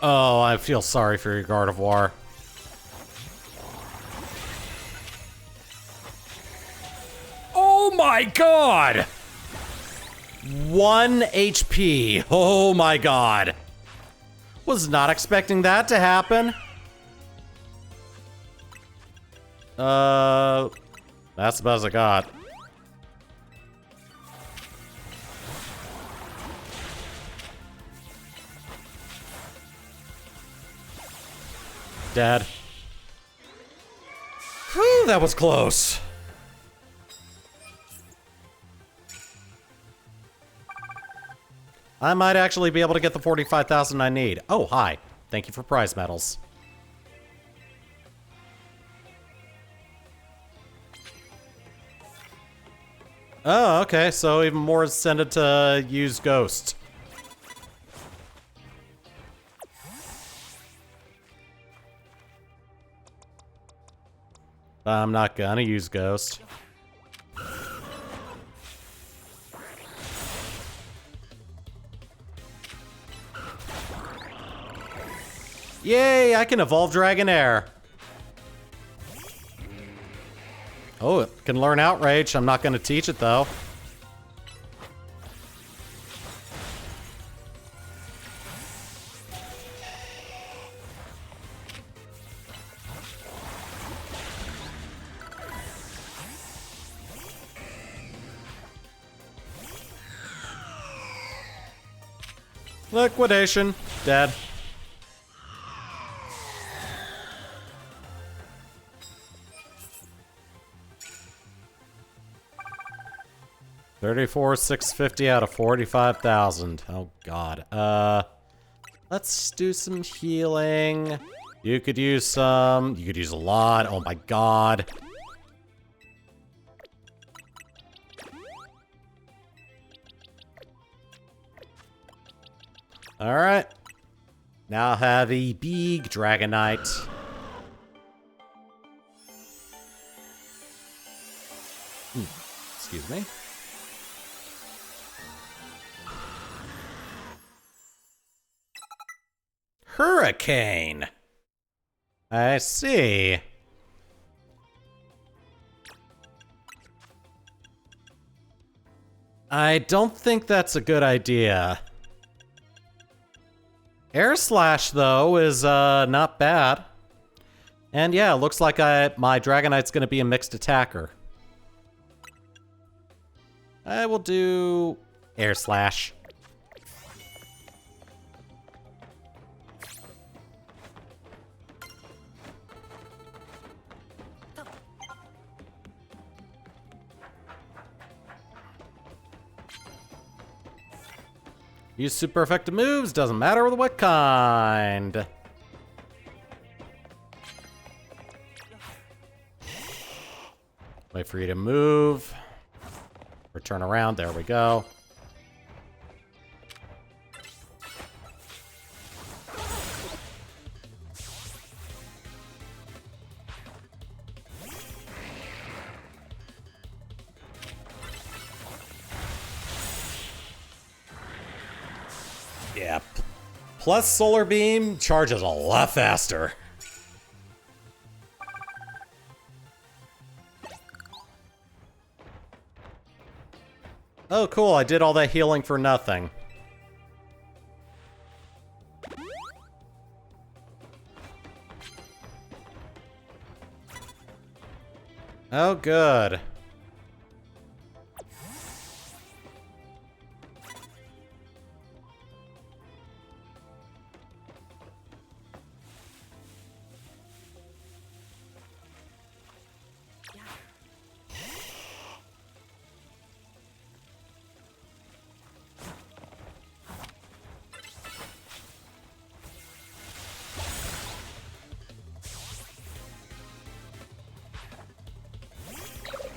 Oh, I feel sorry for your Gardevoir. Oh my god! 1 HP. Oh my god. Was not expecting that to happen. That's about as I got. Dead. Whew, that was close. I might actually be able to get the 45,000 I need. Oh, hi. Thank you for prize medals. Oh, okay. So even more incentive to use Ghost. I'm not gonna use Ghost. Yay, I can evolve Dragonair. Oh, it can learn Outrage. I'm not gonna teach it though. Liquidation. Dead. $34,650 out of 45,000. Oh god. Let's do some healing. You could use some. You could use a lot. Oh my god. Alright. Now have a big Dragonite. Excuse me. Hurricane. I see. I don't think that's a good idea. Air Slash, though, is not bad. And yeah, it looks like my Dragonite's going to be a mixed attacker. I will do Air Slash. Use super effective moves, doesn't matter what kind. Wait for you to move. Or turn around, there we go. Yeah, plus Solar Beam charges a lot faster. Oh, cool. I did all that healing for nothing. Oh, good.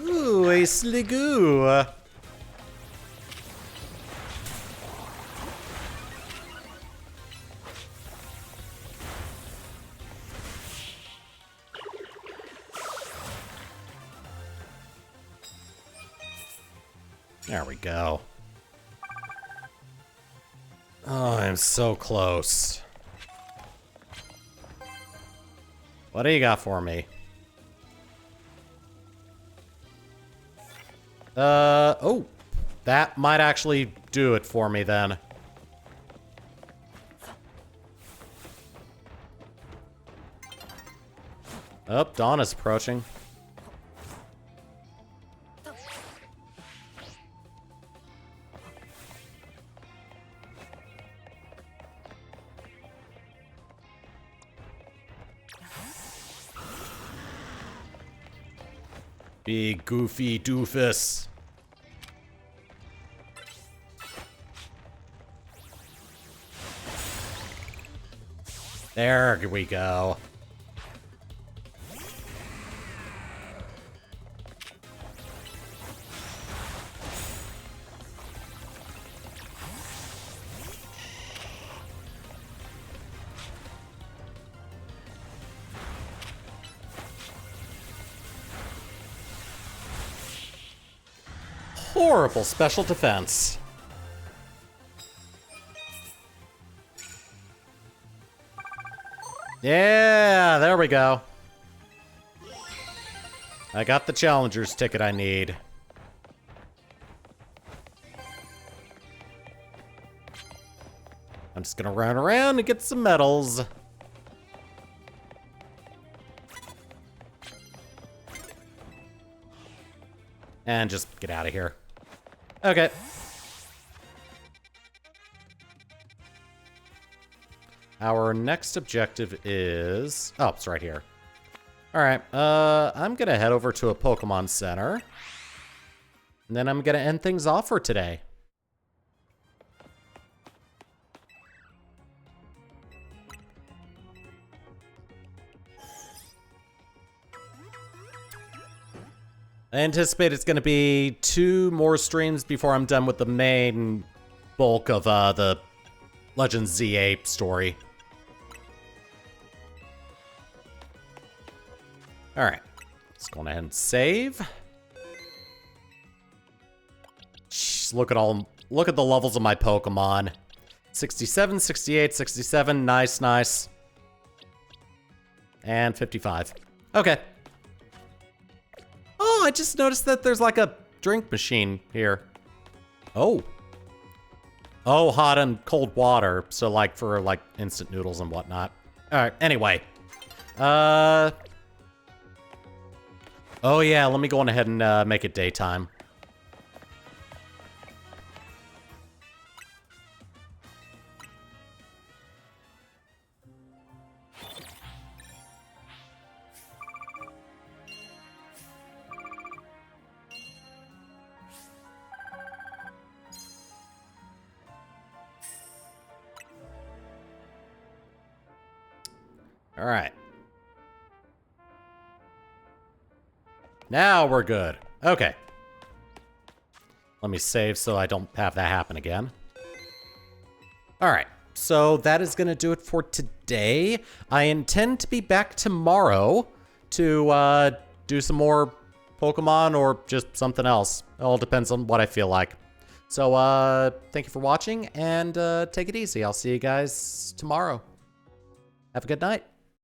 Ooh, a Sligoo. There we go. Oh, I'm so close. What do you got for me? Oh, that might actually do it for me then. Oh, dawn is approaching. Big goofy doofus. There we go. Horrible special defense. Yeah, there we go. I got the Challenger's ticket I need. I'm just gonna run around and get some medals. And just get out of here. Okay. Our next objective is... Oh, it's right here. Alright, I'm gonna head over to a Pokemon Center. And then I'm gonna end things off for today. I anticipate it's gonna be 2 more streams before I'm done with the main bulk of the Legends ZA story. Alright, let's go ahead and save. Jeez, look at the levels of my Pokemon. 67, 68, 67, nice, nice. And 55. Okay. Oh, I just noticed that there's like a drink machine here. Oh. Oh, hot and cold water. So like for like instant noodles and whatnot. Alright, anyway. Oh yeah, let me go on ahead and make it daytime. All right. Now we're good. Okay. Let me save so I don't have that happen again. All right. So that is going to do it for today. I intend to be back tomorrow to do some more Pokemon or just something else. It all depends on what I feel like. So thank you for watching and take it easy. I'll see you guys tomorrow. Have a good night.